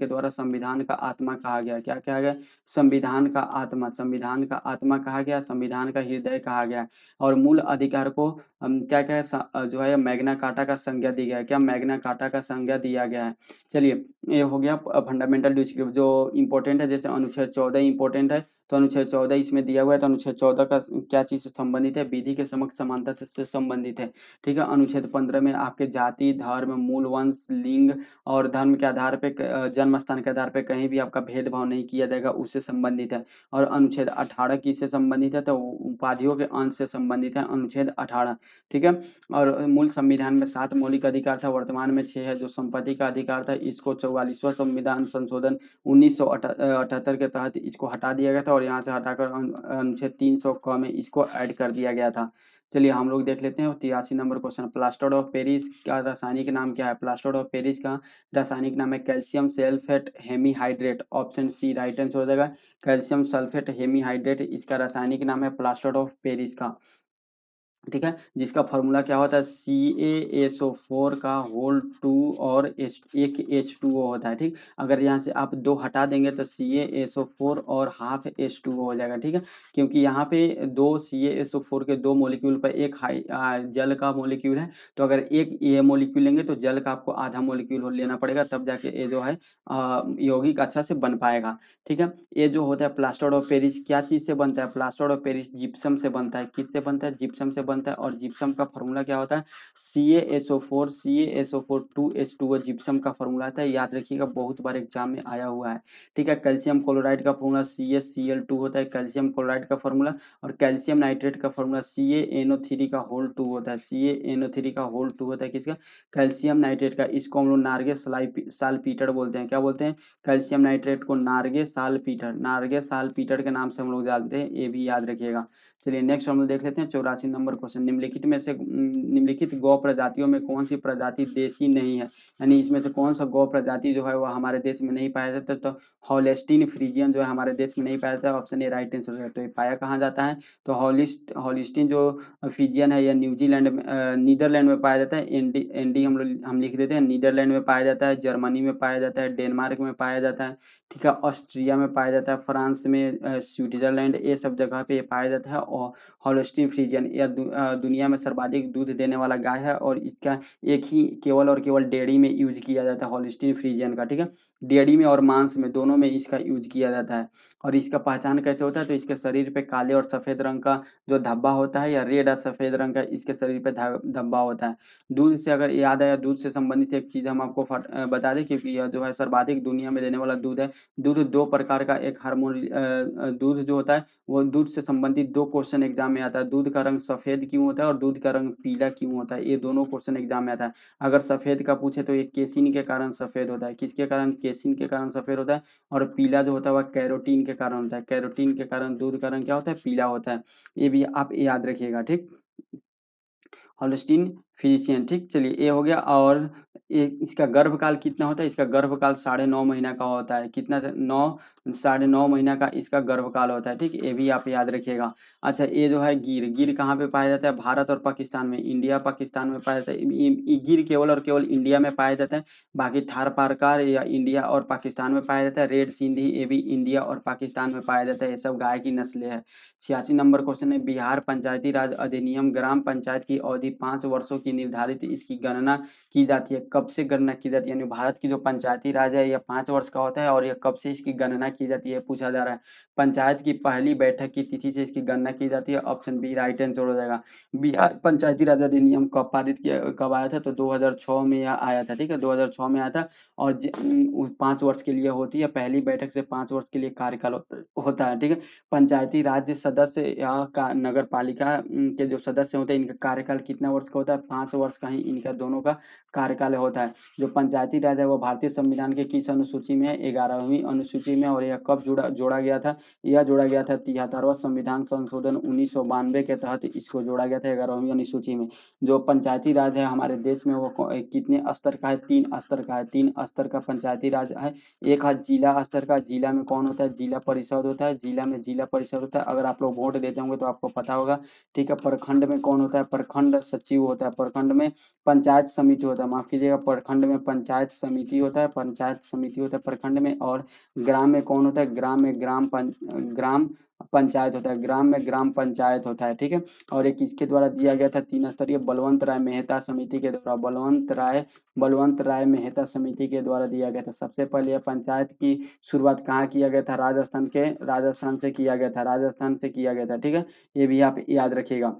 द्वारा संविधान का आत्मा कहा गया। क्या कहा गया? संविधान का आत्मा। संविधान का आत्मा कहा गया, संविधान का हृदय कहा गया। और मूल अधिकार को क्या क्या जो है मैग्ना कार्टा का संज्ञा दी गया है। क्या? मैग्ना कार्टा का संज्ञा दिया गया है। चलिए, ये हो गया फंडामेंटल ड्यूटी जो इंपॉर्टेंट है। जैसे अनुच्छेद 14 इंपॉर्टेंट है, तो अनुच्छेद 14 इसमें दिया हुआ है। तो अनुच्छेद 14 का क्या चीज से संबंधित है? विधि के समक्ष समानता से संबंधित है। ठीक है, अनुच्छेद 15 में आपके जाति, धर्म, मूल वंश, लिंग और धर्म के आधार पे जन्म स्थान के आधार पे कहीं भी आपका भेदभाव नहीं किया जाएगा, उससे संबंधित है। और अनुच्छेद 18 किससे संबंधित है? तो उपाधियों के अंश से संबंधित है अनुच्छेद 18। ठीक है, और मूल संविधान में 7 मौलिक अधिकार था, वर्तमान में 6 है। जो संपत्ति का अधिकार था, इसको 44वां संविधान संशोधन 1978 के तहत इसको हटा दिया गया था, और यहाँ से हटाकर अनुच्छेद 300 क में इसको ऐड कर दिया गया था। चलिए हम लोग देख लेते हैं 83 number question. Plaster of Paris का रासायनिक नाम क्या है? प्लास्टर ऑफ पेरिस का रासायनिक नाम है calcium sulphate hemihydrate. Option C right answer हो जाएगा। कैल्शियम सल्फेट हेमीहाइड्रेट इसका रासायनिक नाम है प्लास्टर ऑफ पेरिस का। ठीक है, जिसका फॉर्मूला क्या होता है? CaSO4 का होल 2 और एक H2O होता है। ठीक, अगर यहाँ से आप 2 हटा देंगे तो CaSO4 और हाफ H2O हो जाएगा। ठीक है, क्योंकि यहाँ पे 2 CaSO4 के 2 मॉलिक्यूल पर एक जल का मॉलिक्यूल है, तो अगर एक ये मॉलिक्यूल लेंगे तो जल का आपको आधा मॉलिक्यूल लेना पड़ेगा, तब जाके ये जो है यौगिक अच्छा से बन पाएगा। ठीक है, ये जो होता है प्लास्टर ऑफ पेरिस क्या चीज से बनता है? प्लास्टर ऑफ पेरिस जिप्सम से बनता है। किससे बनता है? जिप्सम से बनता है। और जिप्सम का फॉर्मूला क्या होता है? CaSO4 2H2O जिप्सम का फॉर्मूला आता है। याद रखिएगा, बहुत बार एग्जाम में आया हुआ है। ठीक है, कैल्शियम क्लोराइड का फॉर्मूला CaCl2 होता है, कैल्शियम क्लोराइड का फॉर्मूला। और कैल्शियम नाइट्रेट का फॉर्मूला CaNO3 का होल 2 होता है। CaNO3 का होल 2 होता है किसका? कैल्शियम नाइट्रेट का। इसको हम लोग नार्गे साल्पीटर बोलते हैं। क्या बोलते हैं? कैल्शियम नाइट्रेट को नार्गे साल्पीटर के नाम से हम लोग जानते हैं, ये भी याद रखिएगा। चलिए नेक्स्ट हम लोग देख लेते हैं 84 नंबर क्वेश्चन, निम्नलिखित गौ प्रजातियों में कौन सी प्रजाति देसी नहीं है, यानी इसमें से कौन सा गौ प्रजाति जो है वो हमारे देश में नहीं पाया जाता। तो हॉलिस्टीन फ्रीजियन जो है हमारे देश में नहीं पाया जाता है, ऑप्शन ए राइट आंसर है। तो ये पाया कहाँ जाता है, तो हॉलिस्टीन जो फ्रीजियन है यह न्यूजीलैंड में नीदरलैंड में पाया जाता है। एनडी एनडी हम लिख देते हैं, नीदरलैंड में पाया जाता है, जर्मनी में पाया जाता है, डेनमार्क में पाया जाता है, ठीक है, ऑस्ट्रिया में पाया जाता है, फ्रांस में, स्विट्जरलैंड, ये सब जगह पे ये पाया जाता है। और हॉलिस्टीन फ्रीजियन यह दुनिया में सर्वाधिक दूध देने वाला गाय है, और इसका एक ही केवल और केवल डेयरी में यूज किया जाता है हॉलिस्टीन फ्रीजियन का, ठीक है, डेयरी में और मांस में दोनों में इसका यूज किया जाता है। और इसका पहचान कैसे होता है, तो इसके शरीर पे काले और सफेद रंग का जो धब्बा होता है, या रेड और सफेद रंग का इसके शरीर पे धब्बा होता है। दूध से अगर याद आया, दूध से संबंधित एक चीज हम आपको बता दें, क्योंकि यह जो है सर्वाधिक दुनिया में देने वाला दूध है। दूध दो प्रकार का, एक हार्मोन दूध जो होता है वो दूध से संबंधित दो क्वेश्चन एग्जाम में आता है। दूध का रंग सफेद क्यों होता है और दूध का रंग पीला क्यों होता है, ये दोनों क्वेश्चन एग्जाम में आता है। अगर सफेद का पूछे तो ये केसिन के कारण सफेद होता है, किसके कारण, केसिन के कारण सफेद होता है। और पीला जो होता है वह कैरोटीन के कारण होता है, कैरोटीन के कारण दूध का रंग क्या होता है, पीला होता है। ये भी आप याद रखिएगा, ठीक। हॉलिस्टीन फ्रीजियन, ठीक। चलिए ये हो गया। और इसका गर्भकाल कितना होता है, इसका गर्भकाल 9.5 महीना का होता है। कितना, 9 महीना का इसका गर्भकाल होता है, ठीक। ये भी आप याद रखिएगा। अच्छा, ये जो है गिर कहाँ पे पाया जाता है, भारत और पाकिस्तान में, इंडिया पाकिस्तान में पाया जाता है। ये गिर केवल और केवल इंडिया में पाया जाता है। बाकी थार पारकर या इंडिया और पाकिस्तान में पाया जाता है। रेड सिंधी ये भी इंडिया और पाकिस्तान में पाया जाता है। ये सब गाय की नस्लें है। 86 नंबर क्वेश्चन है, बिहार पंचायती राज अधिनियम ग्राम पंचायत की अवधि 5 वर्षों की निर्धारित, इसकी गणना की जाती है। कब से गणना की जाती है, यानी भारत की जो पंचायती राज है यह 5 वर्ष का होता है, और यह कब से इसकी गणना की जाती है पूछा जा रहा है। पंचायत की पहली बैठक की तिथि से इसकी गणना की जाती है। ऑप्शन बी राइट आंसर हो जाएगा। बिहार पंचायती राज अधिनियम कब आया था, तो 2006 में यह आया था, ठीक है, 2006 में आया था। और 5 वर्ष के लिए होती है, पहली बैठक से 5 वर्ष के लिए कार्यकाल होता है, ठीक है। पंचायती राज सदस्य या नगर पालिका के जो सदस्य होते हैं इनका कार्यकाल कितना वर्ष का होता है, 5 वर्ष का ही इनका दोनों का कार्यकाल होता है। जो पंचायती राज है वो भारतीय संविधान के किस अनुसूची में है, 11वीं अनुसूची में। और यह कब जोड़ा गया था, यह जोड़ा गया था 73वां संविधान संशोधन 1992 के तहत इसको जोड़ा गया था 11वीं अनुसूची में। जो पंचायती राज है हमारे देश में वो कितने स्तर का है, 3 स्तर का है, 3 स्तर का पंचायती राज है। एक है जिला स्तर का, जिला में कौन होता है, जिला परिषद होता है, जिला में जिला परिषद होता है। अगर आप लोग वोट देते होंगे तो आपको पता होगा, ठीक है। प्रखंड में कौन होता है, प्रखंड सचिव होता है। प्रखंड में पंचायत समिति होता है, माफ कीजिएगा, प्रखंड में पंचायत समिति होता है, पंचायत समिति होता है प्रखंड में। और ग्राम में कौन होता है, ग्राम में ग्राम पंचायत होता है, ग्राम में ग्राम पंचायत होता है, ठीक है। और एक इसके द्वारा दिया गया था 3 स्तरीय, बलवंत राय मेहता समिति के द्वारा, बलवंत राय मेहता समिति के द्वारा दिया गया था। सबसे पहले यह पंचायत की शुरुआत कहाँ किया गया था, राजस्थान से किया गया था, राजस्थान से किया गया था, ठीक है। ये भी आप याद रखिएगा।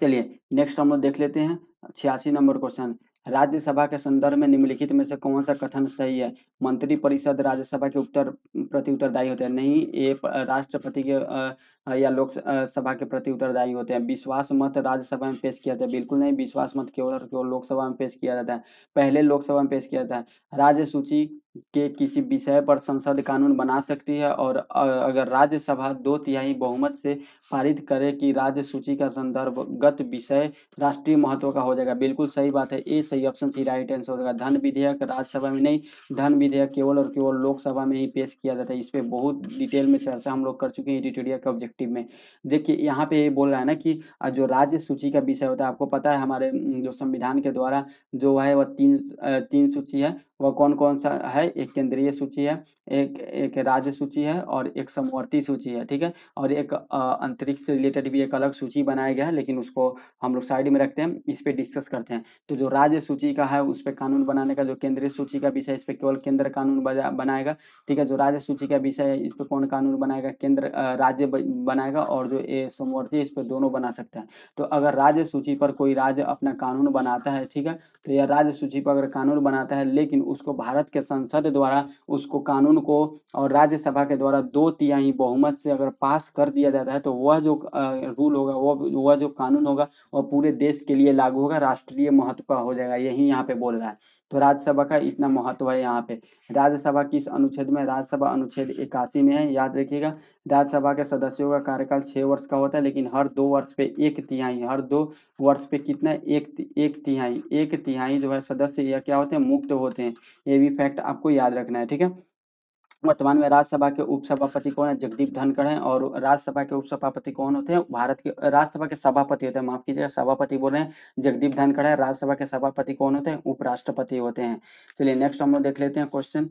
चलिए नेक्स्ट हम लोग देख लेते हैं 86 नंबर क्वेश्चन। राज्यसभा के संदर्भ में निम्नलिखित में से कौन सा कथन सही है। मंत्री परिषद राज्यसभा के प्रति उत्तरदायी होते हैं, नहीं, ये राष्ट्रपति के या सभा के प्रति उत्तरदायी होते हैं। विश्वास मत राज्यसभा में पेश किया जाता है, बिल्कुल नहीं, विश्वास मत केवल और केवल लोकसभा में पेश किया जाता है। पहले लोकसभा में पेश किया जाता है। राज्य सूची के किसी विषय पर संसद कानून बना सकती है, और अगर राज्यसभा 2/3 बहुमत से पारित करे कि राज्य सूची का संदर्भगत विषय राष्ट्रीय महत्व का हो जाएगा, बिल्कुल सही बात है, ए सही, ऑप्शन सी राइट आंसर होगा। धन विधेयक राज्यसभा में नहीं, धन विधेयक केवल और केवल लोकसभा में ही पेश किया जाता है। इस पे बहुत डिटेल में चर्चा हम लोग कर चुके हैं एडिटोरियल के ऑब्जेक्टिव में। देखिए यहाँ पे ये बोल रहा है ना कि जो राज्य सूची का विषय होता है, आपको पता है हमारे जो संविधान के द्वारा जो है वह तीन सूची है। वह कौन कौन सा है, एक केंद्रीय सूची है, एक राज्य सूची है, और एक समवर्ती सूची है, ठीक है। और एक अंतरिक्ष से रिलेटेड भी एक अलग सूची बनाया गया है, लेकिन उसको हम लोग साइड में रखते हैं, इस पे डिस्कस करते हैं। तो जो राज्य सूची का है उस पे कानून बनाने का, जो केंद्रीय सूची का विषय इस पे केवल केंद्र कानून बनाएगा, ठीक है। जो राज्य सूची का विषय है इस पे कौन कानून बनाएगा, केंद्र राज्य बनाएगा। और जो ये समवर्ती इस पे दोनों बना सकते हैं। तो अगर राज्य सूची पर कोई राज्य अपना कानून बनाता है, ठीक है, तो यह राज्य सूची पर अगर कानून बनाता है लेकिन उसको भारत के संसद द्वारा उसको कानून को और राज्यसभा के द्वारा 2/3 बहुमत से अगर पास कर दिया जाता है तो वह जो रूल होगा, वह जो कानून होगा वह पूरे देश के लिए लागू होगा, राष्ट्रीय महत्व का हो जाएगा, यही यहाँ पे बोल रहा है। तो राज्यसभा का इतना महत्व है यहाँ पे। राज्यसभा किस अनुच्छेद में? राज्यसभा अनुच्छेद 81 में है, याद रखिएगा। राज्यसभा के सदस्यों का कार्यकाल 6 वर्ष का होता है, लेकिन हर 2 वर्ष पे 1/3, हर 2 वर्ष पे कितना? एक तिहाई जो है सदस्य या क्या होते हैं? मुक्त होते हैं। ये भी फैक्ट आपको याद रखना है, ठीक है। वर्तमान में राज्यसभा के उपसभापति कौन है? जगदीप धनखड़ हैं। और राज्यसभा के उपसभापति कौन होते हैं? भारत के राज्यसभा के सभापति होते हैं, माफ कीजिएगा, सभापति बोल रहे हैं, जगदीप धनखड़ है। राज्यसभा के सभापति कौन होते हैं? उपराष्ट्रपति होते हैं। चलिए नेक्स्ट हम लोग देख लेते हैं क्वेश्चन।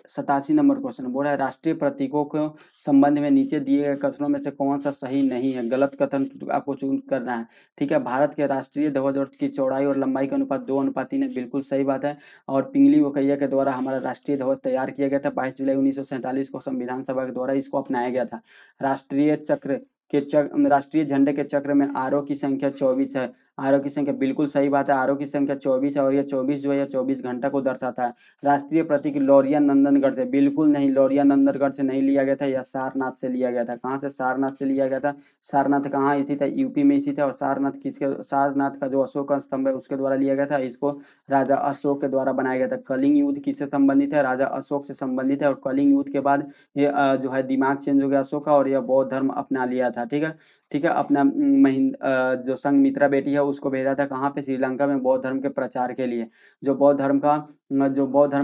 87 नंबर क्वेश्चन बोल रहा है राष्ट्रीय प्रतीकों के संबंध में नीचे दिए गए कथनों में से कौन सा सही नहीं है? गलत कथन आपको चूज करना है, ठीक है। भारत के राष्ट्रीय ध्वज की चौड़ाई और लंबाई का अनुपात 2:3 है, बिल्कुल सही बात है। और पिंगली वकैया के द्वारा हमारा राष्ट्रीय ध्वज तैयार किया गया था 22 जुलाई 1947 को संविधान सभा के द्वारा इसको अपनाया गया था। राष्ट्रीय झंडे के चक्र में आरोह की संख्या 24 है। आरोह की संख्या बिल्कुल सही बात है, आरोह की संख्या 24 है और ये 24 जो है 24 घंटा को दर्शाता है। राष्ट्रीय प्रतीक लौरिया नंदनगढ़ से? बिल्कुल नहीं, लौरिया नंदनगढ़ से नहीं लिया गया था, यह सारनाथ से लिया गया था। कहाँ से? सारनाथ से लिया गया था। सारनाथ कहाँ स्थित है? यूपी में स्थित है। और सारनाथ का जो अशोक स्तंभ है उसके द्वारा लिया गया था। इसको राजा अशोक के द्वारा बनाया गया था। कलिंग युद्ध किससे संबंधित है? राजा अशोक से संबंधित है। और कलिंग युद्ध के बाद ये जो है दिमाग चेंज हो गया अशोक का और यह बौद्ध धर्म अपना लिया था, ठीक है। ठीक है, अपना जो संघमित्रा बेटी है उसको भेजा था कहाँ पे? श्रीलंका में बौद्ध धर्म के प्रचार के लिए। जो बौद्ध धर्म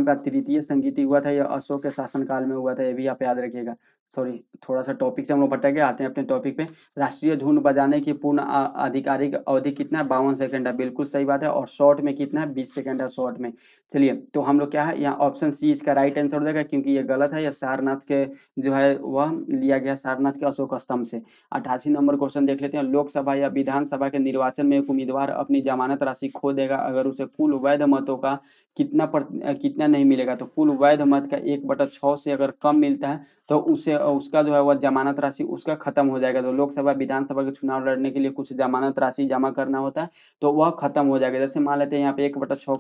का तृतीय संगीति हुआ था यह अशोक के शासनकाल में हुआ था, ये भी आप याद रखिएगा। सॉरी, थोड़ा सा टॉपिक से हम लोग भटक गए, आते हैं अपने टॉपिक पे। राष्ट्रीय धुन बजाने की पूर्ण आधिकारिक अवधि कितना है? 52 सेकंड है, बिल्कुल सही बात है। और शॉर्ट में कितना है? 20 सेकंड है शॉर्ट में। चलिए, तो हम लोग क्या है यहाँ ऑप्शन सी इसका राइट आंसर हो जाएगा, क्योंकि ये गलत है। यह सारनाथ के जो है वह लिया गया सारनाथ के अशोक स्तंभ से। 88 नंबर क्वेश्चन देख लेते हैं। लोकसभा या विधानसभा के निर्वाचन में एक उम्मीदवार अपनी जमानत राशि खो देगा अगर उसे कुल वैध मतों का कितना नहीं मिलेगा? तो कुल वैध मत का 1/6 से अगर कम मिलता है तो उसे उसका जो है वह जमानत राशि उसका खत्म हो जाएगा। तो लोकसभा विधानसभा के चुनाव लड़ने के लिए कुछ जमानत राशि जमा करना होता है तो वह खत्म हो जाएगा। जैसे मान लेते हैं यहाँ पे 1/6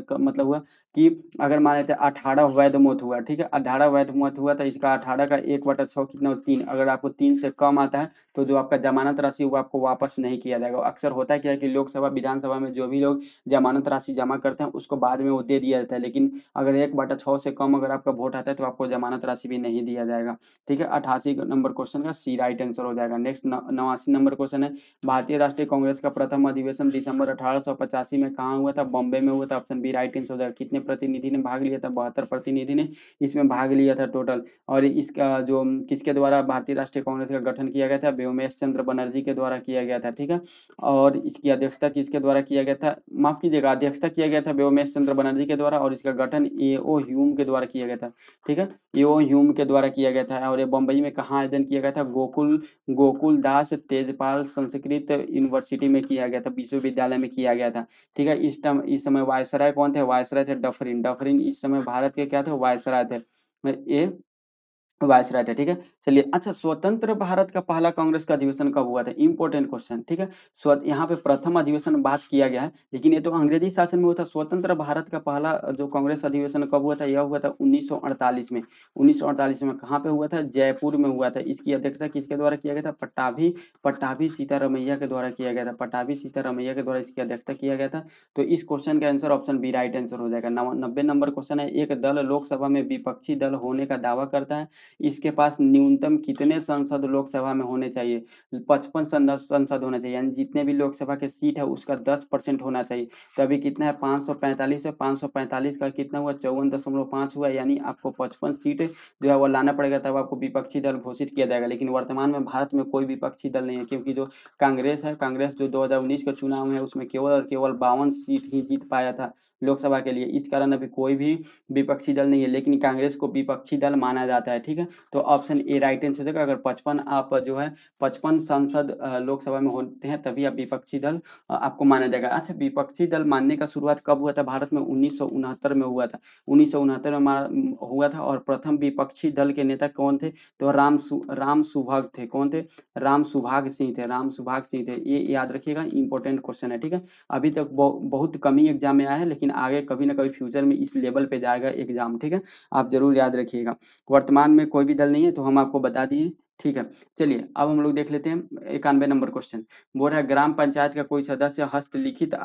का मतलब हुआ कि अगर मान लेते हैं 18 वैध मत हुआ, ठीक है, 18 वैध मत हुआ तो इसका 18 का 1/6 कितना हो? 3। अगर आपको 3 से कम आता है तो जो आपका जमानत राशि वो आपको वापस नहीं किया जाएगा। अक्सर होता क्या है कि लोकसभा विधानसभा में जो भी लोग जमानत राशि जमा करते हैं उसको बाद में वो दे दिया जाता है, लेकिन अगर 1/6 से कम अगर आपका वोट आता है तो आपको जमानत राशि भी नहीं दिया जाएगा, ठीक है। 88 नंबर क्वेश्चन का सी राइट आंसर हो जाएगा। नेक्स्ट 89 नंबर क्वेश्चन है भारतीय राष्ट्रीय कांग्रेस का प्रथम अधिवेशन दिसंबर 1885 में कहाँ हुआ था? बॉम्बे में हुआ था। ऑप्शन बी राइट आंसर हो जाएगा। कितने प्रतिनिधि ने भाग लिया था? 72 प्रतिनिधि ने इसमें भाग लिया था टोटल। और इसका जो किसके द्वारा भारतीय राष्ट्रीय कांग्रेस का गठन किया गया था? व्योमेश चंद्र बनर्जी के द्वारा किया गया था, ठीक है। और इसकी अध्यक्षता किसके द्वारा किया गया था? माफ कीजिएगा, अध्यक्षता किया गया था व्योमेश चंद्र बनर्जी के द्वारा और इसका गठन ए.ओ. ह्यूम के द्वारा किया गया था, ठीक है। ए.ओ. ह्यूम के द्वारा किया गया था। और ये बम्बई में कहाँ आयोजन किया गया था? गोकुल दास तेजपाल संस्कृत यूनिवर्सिटी में किया गया था, विश्वविद्यालय में किया गया था, ठीक है। इस समय वायसराय कौन थे? वायसराय थे डफरिन इस समय भारत के क्या थे? वायसराय थे। ये वायसराय थे, ठीक है। चलिए, अच्छा, स्वतंत्र भारत का पहला कांग्रेस का अधिवेशन कब हुआ था? इंपॉर्टेंट क्वेश्चन, ठीक है। यहाँ पे प्रथम अधिवेशन बात किया गया है, लेकिन ये तो अंग्रेजी शासन में हुआ था। स्वतंत्र भारत का पहला जो कांग्रेस अधिवेशन कब हुआ था? यह हुआ था 1948 में। 1948 में कहाँ पे हुआ था? जयपुर में हुआ था। इसकी अध्यक्षता किसके द्वारा किया गया था? पट्टाभी सीतारमैया के द्वारा किया गया था। पट्टाभी सीतारमैया के द्वारा इसकी अध्यक्षता किया गया था। तो इस क्वेश्चन का answer option B right answer हो जाएगा। 90 नंबर क्वेश्चन है। एक दल लोकसभा में विपक्षी दल होने का दावा करता है, इसके पास न्यूनतम कितने सांसद लोकसभा में होने चाहिए? 55 सांसद होना चाहिए, यानी जितने भी लोकसभा के सीट है उसका 10% होना चाहिए। तो अभी कितना है? 545 है। 545 का कितना हुआ? 54.5 हुआ, यानी आपको 55 सीट जो है वो लाना पड़ेगा, तब आपको विपक्षी दल घोषित किया जाएगा। लेकिन वर्तमान में भारत में कोई विपक्षी दल नहीं है, क्योंकि जो कांग्रेस है, कांग्रेस जो 2019 का चुनाव है उसमें केवल और केवल 52 सीट ही जीत पाया था लोकसभा के लिए। इस कारण अभी कोई भी विपक्षी दल नहीं है, लेकिन कांग्रेस को विपक्षी दल माना जाता है, ठीक है। ठीक है। तो ऑप्शन ए राइट आंसर हो जाएगा। अगर 55 आप जो है 55 सांसद लोकसभा में होते हैं तभी आप विपक्षी दल आपको माना जाएगा। अच्छा, विपक्षी दल मानने का शुरुआत कब हुआ था भारत में? 1969 में हुआ था। 1969 में हुआ था और प्रथम विपक्षी दल के नेता कौन थे? तो राम सुभग थे। कौन थे? राम सुभाग सिंह थे। राम सुभाग सिंह थे। ये याद रखिएगा, इंपॉर्टेंट क्वेश्चन है, ठीक है। अभी तक बहुत कम ही एग्जाम में आया है, लेकिन आगे कभी ना कभी फ्यूचर में इस लेवल पे जाएगा एग्जाम, ठीक है। आप जरूर याद रखिएगा। वर्तमान में कोई भी दल नहीं है तो हम आपको बता दिए, ठीक है। चलिए अब हम लोग देख लेते हैं 91 नंबर क्वेश्चन। बोल रहा है ग्राम पंचायत का कोई सदस्य हस्तलिखित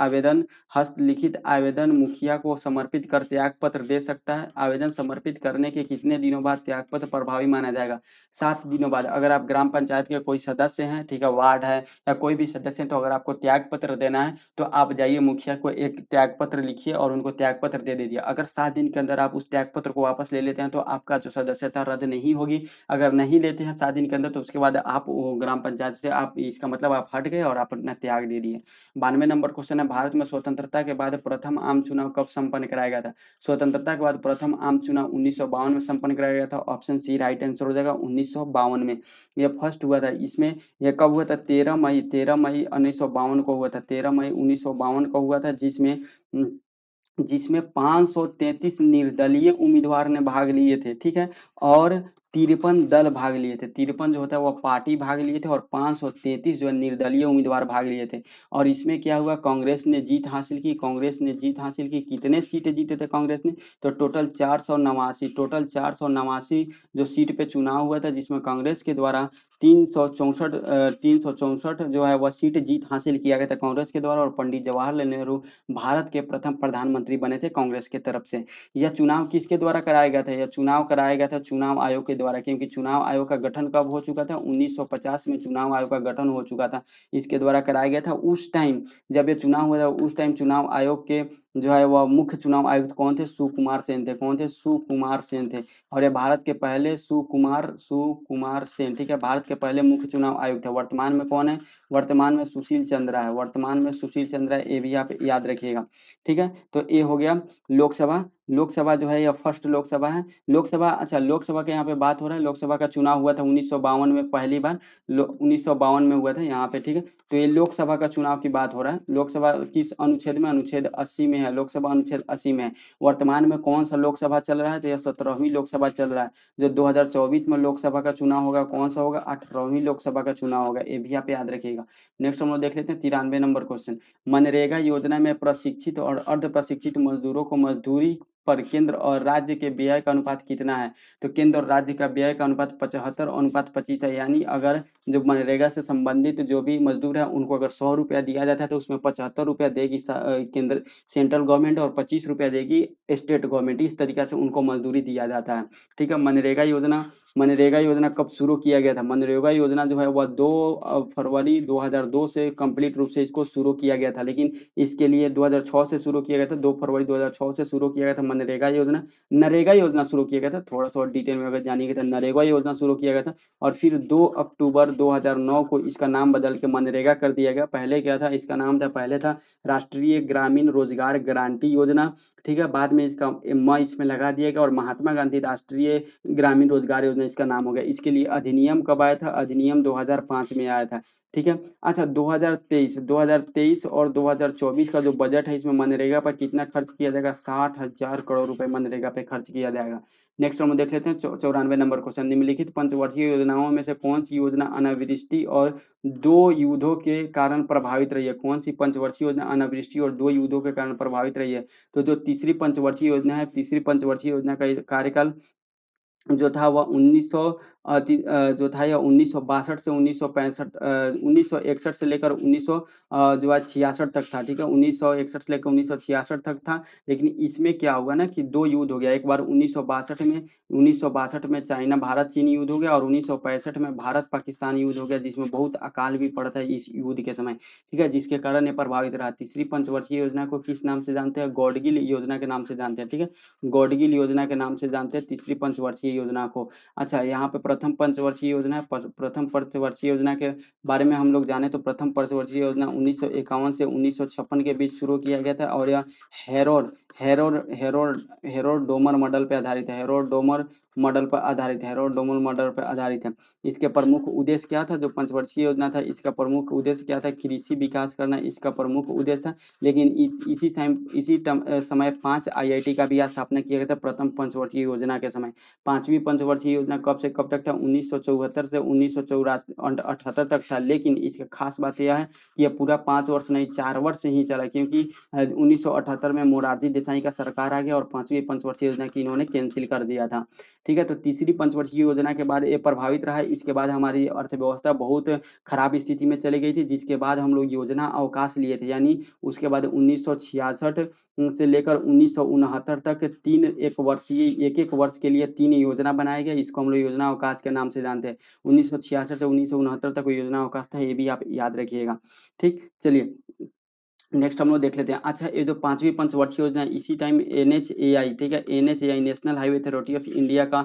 आवेदन मुखिया को समर्पित कर त्याग पत्र दे सकता है। आवेदन समर्पित करने के कितने दिनों बाद त्याग पत्र प्रभावी माना जाएगा? 7 दिनों बाद। अगर आप ग्राम पंचायत के कोई सदस्य हैं, ठीक है, वार्ड है या कोई भी सदस्य है, तो अगर आपको त्याग पत्र देना है तो आप जाइए मुखिया को एक त्याग पत्र लिखिए और उनको त्याग पत्र दे दीजिए। अगर 7 दिन के अंदर आप उस त्याग पत्र को वापस ले लेते हैं तो आपका जो सदस्यता रद्द नहीं होगी। अगर नहीं लेते हैं 7 दिन के अंदर तो उसके बाद आप वो ग्राम पंचायत से आप, इसका मतलब आप हट गए और आप अपना त्याग दे दिए। 92 नंबर क्वेश्चन है भारत में स्वतंत्रता के बाद प्रथम आम चुनाव कब संपन्न कराया गया था? स्वतंत्रता के बाद प्रथम आम चुनाव 1952 में संपन्न कराया गया था। ऑप्शन सी राइट आंसर हो जाएगा, 1952 में यह फर्स्ट हुआ था। इसमें यह कब हुआ था? 13 मई 1952 को हुआ था। 13 मई 1952 को हुआ था, जिसमें 533 निर्दलीय उम्मीदवार ने भाग लिए थे, ठीक है। और 53 दल भाग लिए थे। 53 जो होता है वो पार्टी भाग लिए थे और 533 जो है निर्दलीय उम्मीदवार भाग लिए थे। और इसमें क्या हुआ? कांग्रेस ने जीत हासिल की। कांग्रेस ने जीत हासिल की। कितने सीटें जीते थे कांग्रेस ने? तो टोटल 489 जो सीट पे चुनाव हुआ था, जिसमें कांग्रेस के द्वारा 364 जो है वह सीट जीत हासिल किया गया था कांग्रेस के द्वारा। और पंडित जवाहरलाल नेहरू भारत के प्रथम प्रधानमंत्री बने थे कांग्रेस के तरफ से। यह चुनाव किसके द्वारा कराया गया था? यह चुनाव कराया गया था चुनाव आयोग के द्वारा, क्योंकि चुनाव आयोग का गठन कब हो चुका था? 1950 में चुनाव आयोग का गठन हो चुका था। इसके द्वारा कराया गया था। उस टाइम जब ये चुनाव हुआ था, उस टाइम चुनाव आयोग के जो है वह मुख्य चुनाव आयुक्त कौन थे? सुकुमार सेन थे। कौन थे? सुकुमार सेन थे। और ये भारत के पहले सुकुमार सेन, ठीक है, भारत के पहले मुख्य चुनाव आयुक्त है। वर्तमान में कौन है? वर्तमान में सुशील चंद्रा है। वर्तमान में सुशील चंद्रा, ये भी आप याद रखिएगा, ठीक है। तो ये हो गया लोकसभा। लोकसभा जो है यह फर्स्ट लोकसभा है। लोकसभा, अच्छा, लोकसभा के यहाँ पे बात हो रहा है। लोकसभा का चुनाव हुआ था 1952 में, पहली बार 1952 में हुआ था यहाँ पे, ठीक है। तो ये लोकसभा का चुनाव की बात हो रहा है। लोकसभा किस अनुच्छेद में? अनुच्छेद 80 में है। लोकसभा अनुच्छेद 80 में है। वर्तमान में कौन सा लोकसभा चल रहा है? तो यह 17वीं लोकसभा चल रहा है। जो 2024 में लोकसभा का चुनाव होगा, कौन सा होगा? 18वीं लोकसभा का चुनाव होगा। ये भी आप याद रखिएगा। नेक्स्ट हम लोग देख लेते हैं 93 नंबर क्वेश्चन। मनरेगा योजना में प्रशिक्षित और अर्ध प्रशिक्षित मजदूरों को मजदूरी पर केंद्र और राज्य के व्यय का अनुपात कितना है? तो केंद्र और राज्य का व्यय का अनुपात 75:25 है। यानी अगर जो मनरेगा से संबंधित जो भी मजदूर है उनको अगर 100 रुपया दिया जाता है तो उसमें 75 रुपया देगी केंद्र सेंट्रल गवर्नमेंट और 25 रुपया देगी स्टेट गवर्नमेंट। इस तरीका से उनको मजदूरी दिया जाता है, ठीक है। मनरेगा योजना कब शुरू किया गया था? मनरेगा योजना जो है वह 2 फरवरी 2002 से कंप्लीट रूप से इसको शुरू किया गया था। लेकिन इसके लिए 2006 से शुरू किया गया था। 2 फरवरी 2006 से शुरू किया गया था मनरेगा योजना। नरेगा योजना शुरू किया गया था। थोड़ा सा और डिटेल में अगर जानिएगा तो नरेगा योजना शुरू किया गया था और फिर 2 अक्टूबर 2009 को इसका नाम बदल के मनरेगा कर दिया गया। पहले क्या था? इसका नाम था, पहले था राष्ट्रीय ग्रामीण रोजगार गारंटी योजना, ठीक है। बाद में इसका इसमें लगा दिया गया और महात्मा गांधी राष्ट्रीय ग्रामीण रोजगार योजना इसका नाम हो गया। इसके लिए अधिनियम कब आया था? अधिनियम 2005 में आया था, ठीक है। अच्छा, 2023 और 2024 का जो बजट है इसमें मनरेगा पर कितना खर्च किया जाएगा? 60,000 करोड़ रुपए मनरेगा पे खर्च किया जाएगा। नेक्स्ट हम देख लेते हैं 94 नंबर क्वेश्चन। निम्नलिखित पंचवर्षीय योजनाओं में से कौन सी योजना अनावृष्टि और 2 युद्धों के कारण प्रभावित रही है? कौन सी पंचवर्षीय योजना अनावृष्टि और 2 युद्धों के कारण प्रभावित रही है? तो जो तीसरी पंचवर्षीय योजना है, तीसरी पंचवर्षीय योजना का कार्यकाल जो था वह 1962 से 1961 से लेकर 66 तक था, ठीक है। 1961 से लेकर 1966 तक था। लेकिन इसमें क्या हुआ ना कि 2 युद्ध हो गया। एक बार 1962 में चाइना भारत चीन युद्ध हो गया और 1965 में भारत पाकिस्तान युद्ध हो गया, जिसमें बहुत अकाल भी पड़ा था इस युद्ध के समय, ठीक है, जिसके कारण ये प्रभावित रहा। तीसरी पंचवर्षीय योजना को किस नाम से जानते हैं? गॉडगिल योजना के नाम से जानते हैं, ठीक है। गॉडगिल योजना के नाम से जानते हैं तीसरी पंचवर्षीय योजना को। अच्छा, यहाँ पे प्रथम पंचवर्षीय योजना है। प्रथम पंचवर्षीय योजना के बारे में हम लोग जाने तो प्रथम पंचवर्षीय योजना 1951 से 1956 के बीच शुरू किया गया था और यह हेरोर हेरोडोमर मॉडल पे आधारित है, हेरोडोमर मॉडल पर आधारित है, हेरोडोमर मॉडल पर आधारित है। इसके प्रमुख उद्देश्य क्या था? जो पंचवर्षीय योजना था, इसका प्रमुख उद्देश्य क्या था? कृषि विकास करना इसका प्रमुख उद्देश्य था। लेकिन समय 5 आईआईटी का भी स्थापना किया गया था प्रथम पंचवर्षीय योजना के समय। पांचवी पंचवर्षीय योजना कब से कब तक था? 1974 से 1978 तक था। लेकिन इसका खास बात यह है कि यह पूरा 5 वर्ष नहीं, 4 वर्ष ही चला, क्योंकि 1978 में मोरारजी देसाई का सरकार आ गया और पांचवी पंचवर्षीय योजना की इन्होंने कैंसिल कर दिया था। ठीक है, तो तीसरी पंचवर्षीय योजना के बाद ये प्रभावित रहा है। इसके बाद हमारी अर्थव्यवस्था बहुत खराब स्थिति में चली गई थी, जिसके बाद हम लोग योजना अवकाश लिए थे। यानी उसके बाद 1966 से लेकर 1969 तक एक एक वर्ष के लिए 3 योजना बनाए गए। इसको हम लोग योजना अवकाश के नाम से जानते हैं। 1966 से 1969 तक योजना अवकाश था, ये भी आप याद रखिएगा। ठीक, चलिए नेक्स्ट हम लोग देख लेते हैं। अच्छा, ये जो पांचवी पंचवर्षीय योजना है, इसी टाइम एनएचएआई, ठीक है, NHAI national highway authority of India का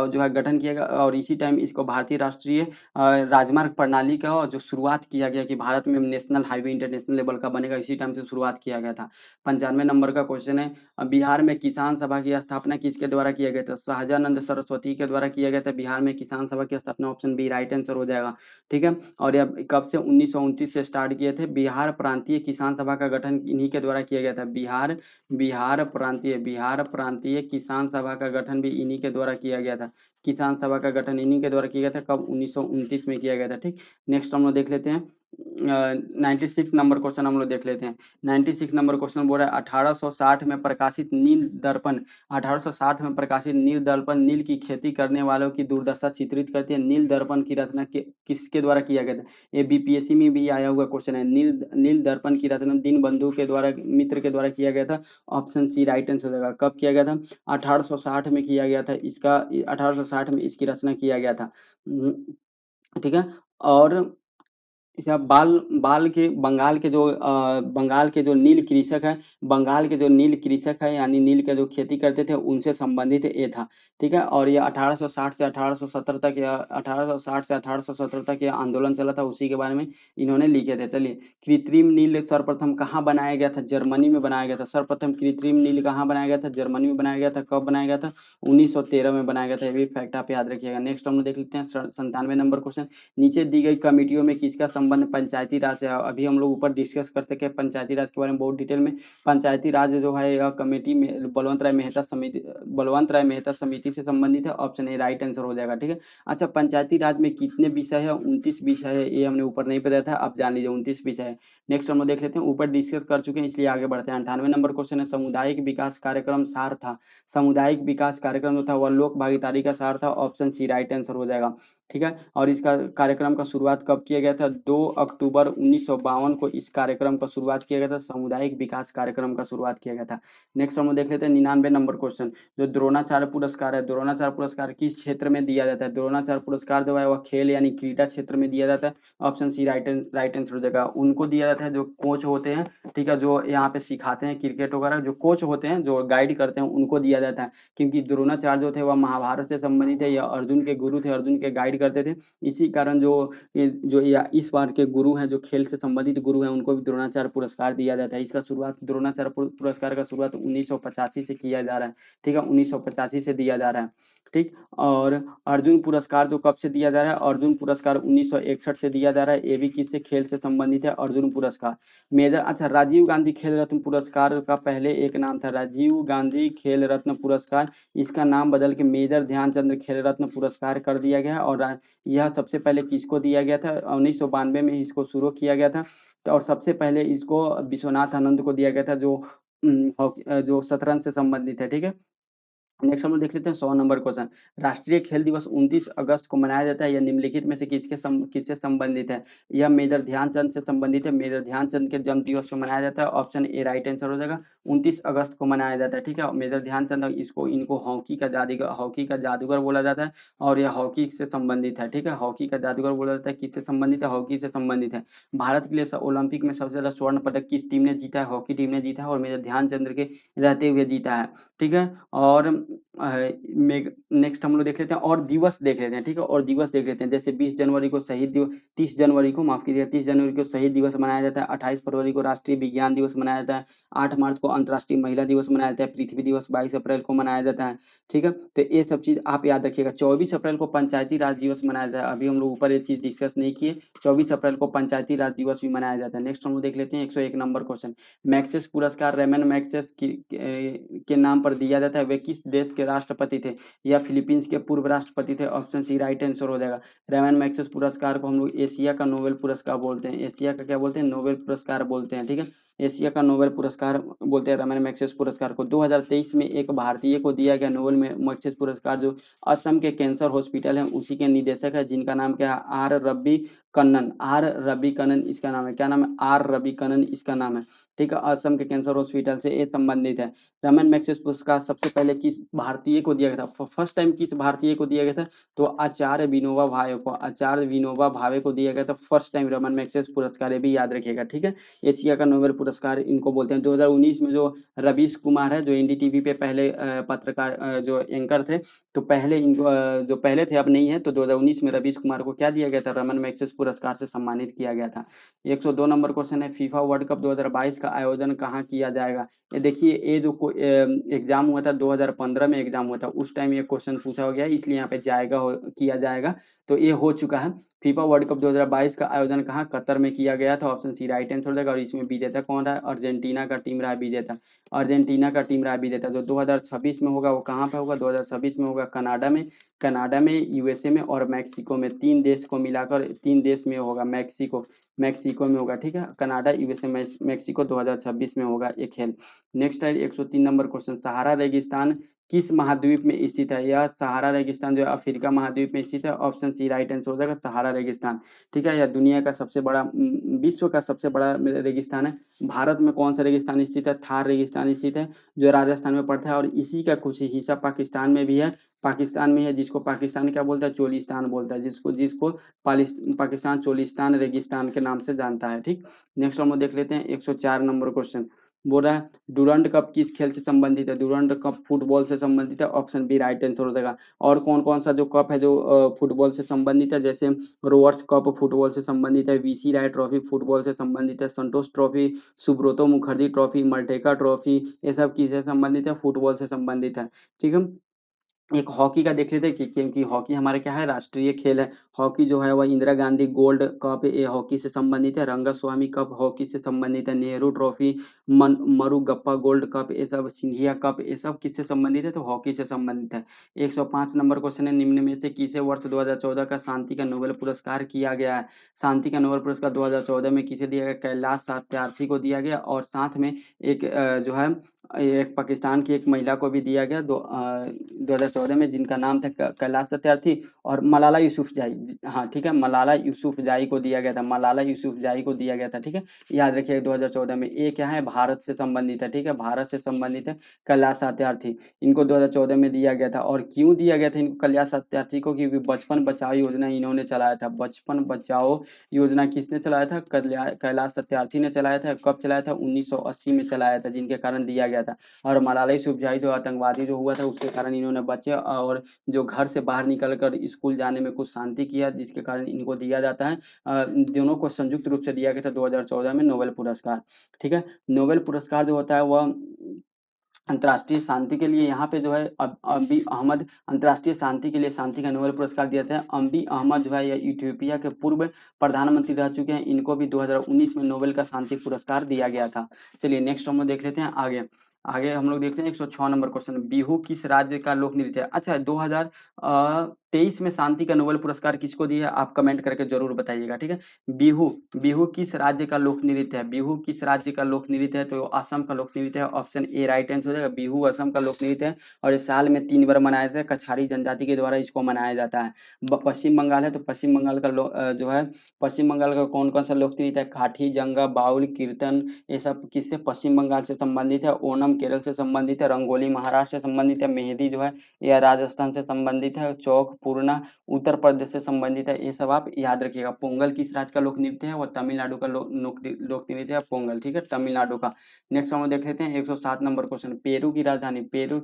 जो है गठन किया गया, और इसी टाइम इसको भारतीय राष्ट्रीय राजमार्ग प्रणाली का जो शुरुआत किया गया कि भारत में नेशनल हाईवे इंटरनेशनल लेवल का बनेगा, इसी टाइम से शुरुआत किया गया था। 95 नंबर का क्वेश्चन है, बिहार में किसान सभा की स्थापना किसके द्वारा किया गया था? सहजानंद सरस्वती के द्वारा किया गया था बिहार में किसान सभा की स्थापना। ऑप्शन बी राइट आंसर हो जाएगा। ठीक है, और यह कब से? 1929 से स्टार्ट किए थे। बिहार प्रांतीय किसान सभा का गठन इन्हीं के द्वारा किया गया था। बिहार प्रांतीय किसान सभा का गठन भी इन्हीं के द्वारा किया गया था। किसान सभा का गठन इन्हीं के द्वारा किया गया था। कब? 1929 में किया गया था। ठीक, नेक्स्ट हम लोग देख लेते हैं 96 नंबर क्वेश्चन हम लोग देख लेते हैं। 96 नंबर क्वेश्चन बोल रहा है 1860 में प्रकाशित नील दर्पण, 1860 में प्रकाशित नील दर्पण नील की खेती करने वालों की दुर्दशा चित्रित करती है। नील दर्पण की रचना किसके द्वारा किया गया था? ये बीपीएससी में भी आया हुआ क्वेश्चन है। नील दर्पण की रचना दीनबंधु के द्वारा, मित्र के द्वारा किया गया था। ऑप्शन सी राइट आंसर हो जाएगा। कब किया गया था? 1860 में किया गया था। इसका 1860 में इसकी रचना किया गया था। ठीक है, और इसका बंगाल के जो नील कृषक है, यानी नील का जो खेती करते थे, उनसे संबंधित ये था। ठीक है, और ये 1860 से 1870 तक, या 1860 से 1870 तक ये आंदोलन चला था, उसी के बारे में इन्होंने लिखे थे। चलिए, कृत्रिम नील सर्वप्रथम कहाँ बनाया गया था? जर्मनी में बनाया गया था। सर्वप्रथम कृत्रिम नील कहाँ बनाया गया था? जर्मनी में बनाया गया था। कब बनाया गया था? 1913 में बनाया गया था। ये भी फैक्ट आप याद रखिएगा। नेक्स्ट हम लोग देख लेते हैं 97 नंबर क्वेश्चन। नीचे दी गई कमेटियों में किसका संबंध पंचायती राज से है? अभी हम लोग ऊपर डिस्कस कर सके पंचायती राज के बारे में बहुत डिटेल में। पंचायती राज जो है यह कमेटी में बलवंत राय मेहता समिति से संबंधित है। ऑप्शन ए राइट आंसर हो जाएगा। ठीक है, अच्छा, पंचायती राज में कितने विषय है? 29 विषय है। ये हमने ऊपर नहीं बताया था, आप जान लीजिए 29 विषय है। नेक्स्ट हम लोग देख लेते हैं, ऊपर डिस्कस कर चुके हैं इसलिए आगे बढ़ते हैं। 98 नंबर क्वेश्चन है, सामुदायिक विकास कार्यक्रम सार था। सामुदायिक विकास कार्यक्रम जो था वह लोक भागीदारी का सार था। ऑप्शन सी राइट आंसर हो जाएगा। ठीक है, और इसका कार्यक्रम का शुरुआत कब किया गया था? 2 अक्टूबर 1952 को इस कार्यक्रम का शुरुआत किया गया था। सामुदायिक विकास कार्यक्रम का शुरुआत किया गया था। नेक्स्ट हम लोग देख लेते हैं 99 नंबर क्वेश्चन। जो द्रोणाचार्य पुरस्कार है, द्रोणाचार्य पुरस्कार किस क्षेत्र में दिया जाता है? द्रोणाचार्य पुरस्कार जो है वह खेल यानी क्रीडा क्षेत्र में दिया जाता है। ऑप्शन सी राइट आंसर हो जाएगा। उनको दिया जाता है जो कोच होते हैं, ठीक है, जो यहाँ पे सिखाते हैं क्रिकेट वगैरह, जो कोच होते हैं, जो गाइड करते हैं, उनको दिया जाता है। क्योंकि द्रोणाचार्य जो थे वह महाभारत से संबंधित है, या अर्जुन के गुरु थे, अर्जुन के गाइड करते थे। इसी कारण या इस बार के गुरु हैं, जो खेल से संबंधित गुरु हैं, उनको भी द्रोणाचार्य पुरस्कार दिया जाता है। इसका शुरुआत द्रोणाचार्य पुरस्कार का शुरुआत 1985 से किया जा रहा है। ठीक है, 1985 से दिया जा रहा है। ठीक, और अर्जुन पुरस्कार जो कब से दिया जा रहा है? अर्जुन पुरस्कार 1961 से दिया जा रहा है। ये भी किससे? खेल से संबंधित है अर्जुन पुरस्कार। अच्छा, राजीव गांधी खेल रत्न पुरस्कार का पहले एक नाम था, राजीव गांधी खेल रत्न पुरस्कार। इसका नाम बदल के मेजर ध्यानचंद खेल रत्न पुरस्कार कर दिया गया है। और यह सबसे पहले किसको दिया गया था? 1992 में इसको शुरू किया गया था। और सबसे पहले इसको विश्वनाथ आनंद को दिया गया था, जो शतरंज से संबंधित है। ठीक है, नेक्स्ट हम लोग देख लेते हैं 100 नंबर क्वेश्चन। राष्ट्रीय खेल दिवस 29 अगस्त को मनाया जाता है। यह निम्नलिखित में से किससे संबंधित है? यह मेजर ध्यानचंद से संबंधित है। मेजर ध्यानचंद के जन्म दिवस पर मनाया जाता है। ऑप्शन ए राइट आंसर हो जाएगा। 29 अगस्त को मनाया जाता है। ठीक है, मेजर ध्यानचंद, इनको हॉकी का जादूगर बोला जाता है, और यह हॉकी से संबंधित है। ठीक है, हॉकी का जादूगर बोला जाता है। किससे संबंधित है? हॉकी से संबंधित है। भारत के लिए ओलंपिक में सबसे ज्यादा स्वर्ण पदक किस टीम ने जीता है? हॉकी टीम ने जीता है, और मेजर ध्यानचंद्र के रहते हुए जीता है। ठीक है, और नेक्स्ट हम लोग देख लेते हैं और दिवस देख लेते हैं, ठीक है, और दिवस देख लेते हैं। जैसे 20 जनवरी को शहीद दिवस, 30 जनवरी को माफ कीजिएगा, 30 जनवरी को शहीद दिवस मनाया जाता है। 28 फरवरी को राष्ट्रीय विज्ञान दिवस मनाया जाता है। 8 मार्च को अंतर्राष्ट्रीय महिला दिवस मनाया जाता है। पृथ्वी दिवस 22 अप्रैल को मनाया जाता है, ठीक है। तो ये सब चीज आप याद रखिएगा। 24 अप्रैल को पंचायती राज दिवस मनाया जाता है। अभी हम लोग ऊपर ये चीज डिस्कस नहीं किए, 24 अप्रैल को पंचायती राज दिवस भी मनाया जाता है। नेक्स्ट हम लोग देख लेते हैं 101 नंबर क्वेश्चन। मैक्सेस पुरस्कार रेमन मैग्सेस के नाम पर दिया जाता है। वे किस देश के राष्ट्रपति थे? या फिलीपींस के पूर्व राष्ट्रपति थे। ऑप्शन सी राइट आंसर हो जाएगा। रेमन मैग्सेस पुरस्कार को हम लोग एशिया का नोबेल पुरस्कार बोलते हैं। एशिया का क्या बोलते हैं? नोबेल पुरस्कार बोलते हैं, ठीक है। एशिया का नोबेल पुरस्कार बोलते हैं रेमन मैग्सेस पुरस्कार को। 2023 में एक भारतीय को दिया गया नोबेल मैग्सेस पुरस्कार, जो असम के कैंसर हॉस्पिटल है उसी के निदेशक है, जिनका नाम क्या है? आर रवि कन्नन। आर रवि कन्नन इसका नाम है। क्या नाम है? आर रवि कन्नन इसका नाम है, ठीक है। असम के कैंसर हॉस्पिटल से ये संबंधित है। रमन मैग्सेस पुरस्कार सबसे पहले किस भारतीय को दिया गया था? फर्स्ट टाइम किस भारतीय को दिया गया था? तो आचार्य विनोबा भावे को, आचार्य विनोबा भावे को दिया गया था फर्स्ट टाइम रमन मैग्सेस पुरस्कार। ये भी याद रखिएगा, ठीक है। एशिया का नोबेल पुरस्कार इनको बोलते हैं। 2019 में जो रवीश कुमार है, जो एनडीटीवी पे पहले पत्रकार जो एंकर थे, तो पहले इनको जो पहले थे अब नहीं है, तो 2019 में रवीश कुमार को क्या दिया गया था? रमन मैग्सेस पुरस्कार से सम्मानित किया गया था। 102 नंबर क्वेश्चन है, फीफा वर्ल्ड कप 2022 का आयोजन कहाँ किया जाएगा? ये देखिए, ये जो एग्जाम हुआ था 2015 में एग्जाम हुआ था, उस टाइम ये क्वेश्चन पूछा हो गया, इसलिए यहाँ पे जाएगा किया जाएगा। तो ये हो चुका है। फीफा वर्ल्ड कप 2022 का आयोजन कहाँ? कतर में किया गया था। ऑप्शन सी राइट आंसर हो जाएगा। और इसमें विजेता कौन रहा? अर्जेंटीना का टीम रहा विजेता। अर्जेंटीना का टीम रहा विजेता। जो 2026 में होगा वो कहाँ पे होगा? 2026 में होगा कनाडा में। कनाडा में, यूएसए में और मैक्सिको में, तीन देश को मिलाकर तीन देश में होगा। मैक्सिको में होगा, ठीक है। कनाडा, यूएसए, मैक्सिको 2026 में होगा ये खेल। नेक्स्ट है 103 नंबर क्वेश्चन। सहारा रेगिस्तान किस महाद्वीप में स्थित है? यह सहारा रेगिस्तान जो है अफ्रीका महाद्वीप में स्थित है। ऑप्शन सी राइट आंसर हो जाएगा, सहारा रेगिस्तान, ठीक है। यह दुनिया का सबसे बड़ा, विश्व का सबसे बड़ा रेगिस्तान है। भारत में कौन सा रेगिस्तान स्थित है? थार रेगिस्तान स्थित है, जो राजस्थान में पड़ता है। और इसी का कुछ हिस्सा पाकिस्तान में भी है। पाकिस्तान में है, जिसको पाकिस्तान क्या बोलता है? चोलिस्तान बोलता है, जिसको जिसको पाकिस्तान चोलिस्तान रेगिस्तान के नाम से जानता है, ठीक। नेक्स्ट हम लोग देख लेते हैं 104 नंबर क्वेश्चन। बोल रहा है डूरंड कप किस खेल से संबंधित है? डूरंड कप फुटबॉल से संबंधित है। ऑप्शन बी राइट आंसर हो जाएगा। और कौन कौन सा जो कप है जो फुटबॉल से संबंधित है? जैसे रोवर्स कप फुटबॉल से संबंधित है, वीसी राय ट्रॉफी फुटबॉल से संबंधित है, Santosh trophy, Subroto Mukherjee trophy, Merdeka trophy, ये सब किससे संबंधित है? फुटबॉल से संबंधित है, ठीक है। एक हॉकी का देख लेते हैं कि क्योंकि हॉकी हमारे क्या है? राष्ट्रीय खेल है। हॉकी जो है वह इंदिरा गांधी गोल्ड कप ये हॉकी से संबंधित है। रंगस्वामी कप हॉकी से संबंधित है। Nehru trophy, Murugappa gold cup, ये सब सिंघिया कप, ये सब किससे संबंधित है? तो हॉकी से संबंधित है। 105 नंबर क्वेश्चन है, निम्न में से किसे वर्ष 2014 का शांति का नोबेल पुरस्कार किया गया है? शांति का नोबेल पुरस्कार 2014 में किसे दिया गया? कैलाश सत्यार्थी को दिया गया। और साथ में एक जो है एक पाकिस्तान की एक महिला को भी दिया गया 2014 में, जिनका नाम था कैलाश सत्यार्थी और मलाला यूसुफजई। हाँ, ठीक है, मलाला यूसुफजई को दिया गया था। मलाला यूसुफजई को दिया गया था, ठीक है। याद रखिए 2014 में। ये क्या है? भारत से संबंधित है, ठीक है, भारत से संबंधित है कैलाश सत्यार्थी। इनको 2014 में दिया गया था। और क्यों दिया गया था इनको कैलाश सत्यार्थी को? क्योंकि बचपन बचाओ योजना इन्होंने चलाया था। बचपन बचाओ योजना किसने चलाया था? कैलाश सत्यार्थी ने चलाया था। कब चलाया था? 1980 में चलाया था, जिनके कारण दिया गया था। और मलाला यूसुफजई जो आतंकवादी जो हुआ था उसके कारण इन्होंने बचे और जो घर से बाहर निकल कर स्कूल जाने में कुछ शांति किया, जिसके कारण इनको दिया जाता है। दोनों को संयुक्त रूप से दिया गया था 2014 में नोबेल पुरस्कार, ठीक है। नोबेल पुरस्कार जो होता है वह अंतर्राष्ट्रीय शांति के लिए, यहाँ पे जो है अबी अहमद अंतर्राष्ट्रीय शांति के लिए शांति का नोबेल पुरस्कार दिया जाता है। अबी अहमद जो है ये इथियोपिया के पूर्व प्रधानमंत्री रह चुके हैं। इनको भी 2019 में नोबेल का शांति पुरस्कार दिया गया था। चलिए नेक्स्ट हम लोग देख लेते हैं आगे। आगे हम लोग देखते हैं 106 नंबर क्वेश्चन। बिहू किस राज्य का लोक नृत्य है? अच्छा, 2023 में शांति का नोबेल पुरस्कार किसको दिया है? आप कमेंट करके जरूर बताइएगा, ठीक है। बिहू बिहू किस राज्य का लोक नृत्य है? बिहू किस राज्य का लोक नृत्य है? तो असम का लोक नृत्य है। ऑप्शन ए राइट आंसर हो जाएगा। बिहू असम का लोक नृत्य है और ये साल में 3 बार मनाया जाता है। कछारी जनजाति के द्वारा इसको मनाया जाता है। पश्चिम बंगाल है, तो पश्चिम बंगाल का जो है पश्चिम बंगाल का कौन कौन सा लोक नृत्य है? काठी, जंगा, बाउल, कीर्तन, ये सब किससे? पश्चिम बंगाल से संबंधित है। ओणम केरल से संबंधित है। रंगोली महाराष्ट्र से संबंधित है। मेहंदी जो है यह राजस्थान से संबंधित है। चौक पूर्णा उत्तर प्रदेश से संबंधित है, ये सब आप याद रखिएगा। पोंगल किस राज्य का लोक नृत्य है? वो तमिलनाडु का लोक नृत्य है पोंगल, ठीक है, तमिलनाडु का। नेक्स्ट हम लोग देख लेते हैं 107 नंबर क्वेश्चन। पेरू की राजधानी है, पेरू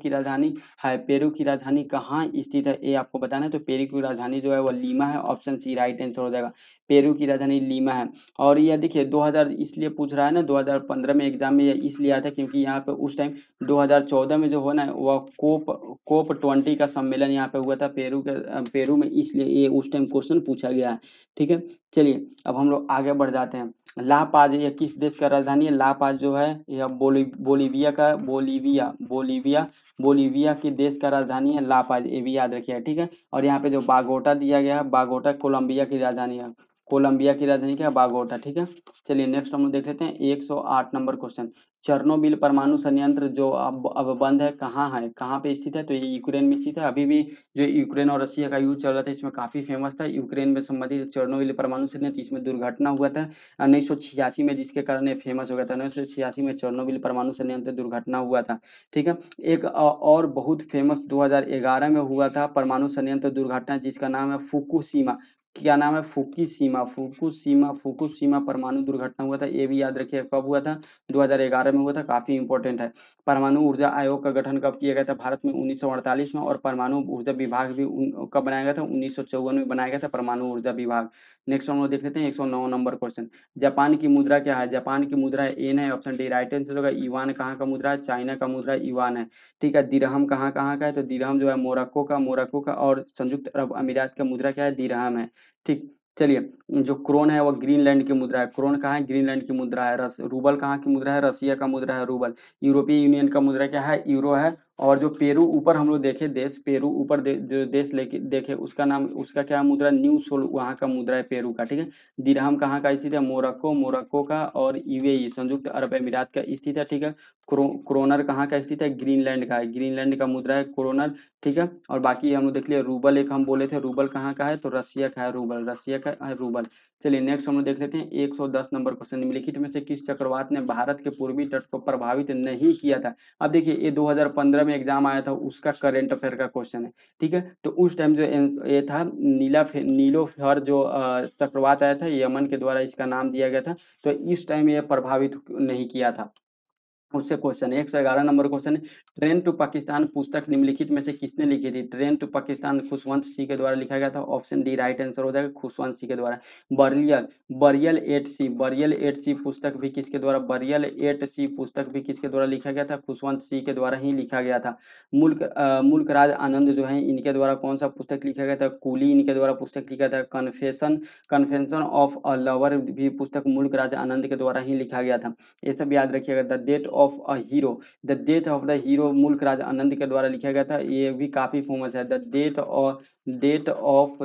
की राजधानी कहाँ स्थित है, ये आपको बताना है। तो पेरू की राजधानी जो है वो लीमा है, ऑप्शन सी राइट आंसर हो जाएगा। पेरू की राजधानी लीमा है। और यह देखिए 2000 इसलिए पूछ रहा है ना, 2015 में एग्जाम में यह इसलिए आया था क्योंकि यहाँ पे उस टाइम 2014 में जो हो ना वह कोप 20 का सम्मेलन यहाँ पे हुआ था पेरू में, इसलिए ये उस टाइम क्वेश्चन पूछा गया है, ठीक है। चलिए अब हम लोग आगे बढ़ जाते हैं। ला पाज यह किस देश का राजधानी है? ला पाज जो है यह बोलीविया के देश का राजधानी है ला पाज, ये भी याद रखिए, ठीक है। और यहाँ पे जो बागोटा दिया गया है, बागोटा कोलंबिया की राजधानी है, कोलंबिया की राजधानी क्या है? बागोटा, ठीक है। चलिए नेक्स्ट हम लोग देख लेते हैं 108 नंबर क्वेश्चन। चेर्नोबिल परमाणु संयंत्र जो अब बंद है, कहाँ है, कहाँ पे स्थित है? तो ये यूक्रेन में स्थित है। अभी भी जो यूक्रेन और रशिया का युद्ध चल रहा था इसमें काफी फेमस था, यूक्रेन में संबंधित चेर्नोबिल परमाणु संयंत्र, इसमें दुर्घटना हुआ था 1986 में, जिसके कारण ये फेमस हो गया था। 1986 में चेर्नोबिल परमाणु संयंत्र दुर्घटना हुआ था, ठीक है। एक और बहुत फेमस 2011 में हुआ था परमाणु संयंत्र दुर्घटना, जिसका नाम है फुकुशिमा। क्या नाम है? फुकुशिमा परमाणु दुर्घटना हुआ था, ये भी याद रखिए कब हुआ था? 2011 में हुआ था, काफी इंपॉर्टेंट है। परमाणु ऊर्जा आयोग का गठन कब किया गया था भारत में? 1948 में। और परमाणु ऊर्जा विभाग भी कब बनाया गया था? 1954 में बनाया गया था परमाणु ऊर्जा विभाग। नेक्स्ट हम लोग देख लेते हैं 109 नंबर क्वेश्चन। जापान की मुद्रा क्या है? जापान की मुद्रा एन है, ऑप्शन डी राइट आंसर होगा। युआन कहाँ का मुद्रा है? चाइना का मुद्रा युआन है, ठीक है। दिरहम कहाँ कहाँ का है? तो दिरहम जो है मोरक्को का और संयुक्त अरब अमीरात का मुद्रा क्या है? दिरहम है, ठीक। चलिए जो क्रोन है वो ग्रीनलैंड की मुद्रा है, क्रोन कहाँ है? ग्रीनलैंड की मुद्रा है। रूबल कहाँ की मुद्रा है? रसिया का मुद्रा है रूबल। यूरोपीय यूनियन का मुद्रा क्या है? यूरो है। और जो पेरू ऊपर हम लोग देखे देश, पेरू ऊपर जो देश लेके देखे उसका नाम, उसका क्या मुद्रा? न्यू सोल वहाँ का मुद्रा है पेरू का, ठीक है। दिरहम कहाँ का स्थित है? मोरक्को का और यूएई संयुक्त अरब अमीरात का स्थित है, ठीक है। क्रोनर कहाँ का स्थित है? ग्रीनलैंड का है, ग्रीनलैंड का मुद्रा है क्रोनर, ठीक है। और बाकी हम लोग देख लिया रूबल, एक हम बोले थे रूबल कहाँ का है? तो रसिया का है रूबल, रसिया का है रूबल। चलिए नेक्स्ट हम लोग देख लेते हैं 110 नंबर क्वेश्चन। निम्नलिखित में से किस चक्रवात ने भारत के पूर्वी तट को प्रभावित नहीं किया था? अब देखिए ये 2015 में एग्जाम आया था, उसका करंट अफेयर का क्वेश्चन है, ठीक है। तो उस टाइम जो ये था नीलोफर जो चक्रवात आया था, यमन के द्वारा इसका नाम दिया गया था। तो इस टाइम ये प्रभावित नहीं किया था, उससे क्वेश्चन है। 111 नंबर क्वेश्चन है। ट्रेन टू पाकिस्तान पुस्तक निम्नलिखित में से किसने लिखी थी? ट्रेन टू पाकिस्तान खुशवंत सिंह के द्वारा लिखा गया था, ऑप्शन डी राइट आंसर हो जाएगा, खुशवंत सिंह के द्वारा। बरियल एट सी पुस्तक भी किसके द्वारा? बरियल एट सी पुस्तक भी किसके द्वारा लिखा गया था? खुशवंत सिंह के द्वारा ही लिखा गया था। मुल्क राज आनंद जो है इनके द्वारा कौन सा पुस्तक लिखा गया था? कूली इनके द्वारा पुस्तक लिखा था। कन्फेशन ऑफ अ लवर भी पुस्तक मुल्क राज आनंद के द्वारा ही लिखा गया था, ये सब याद रखिएगा। The death of the hero मुल्क राज आनंद के द्वारा लिखा गया था, ये भी काफी फेमस है। The death of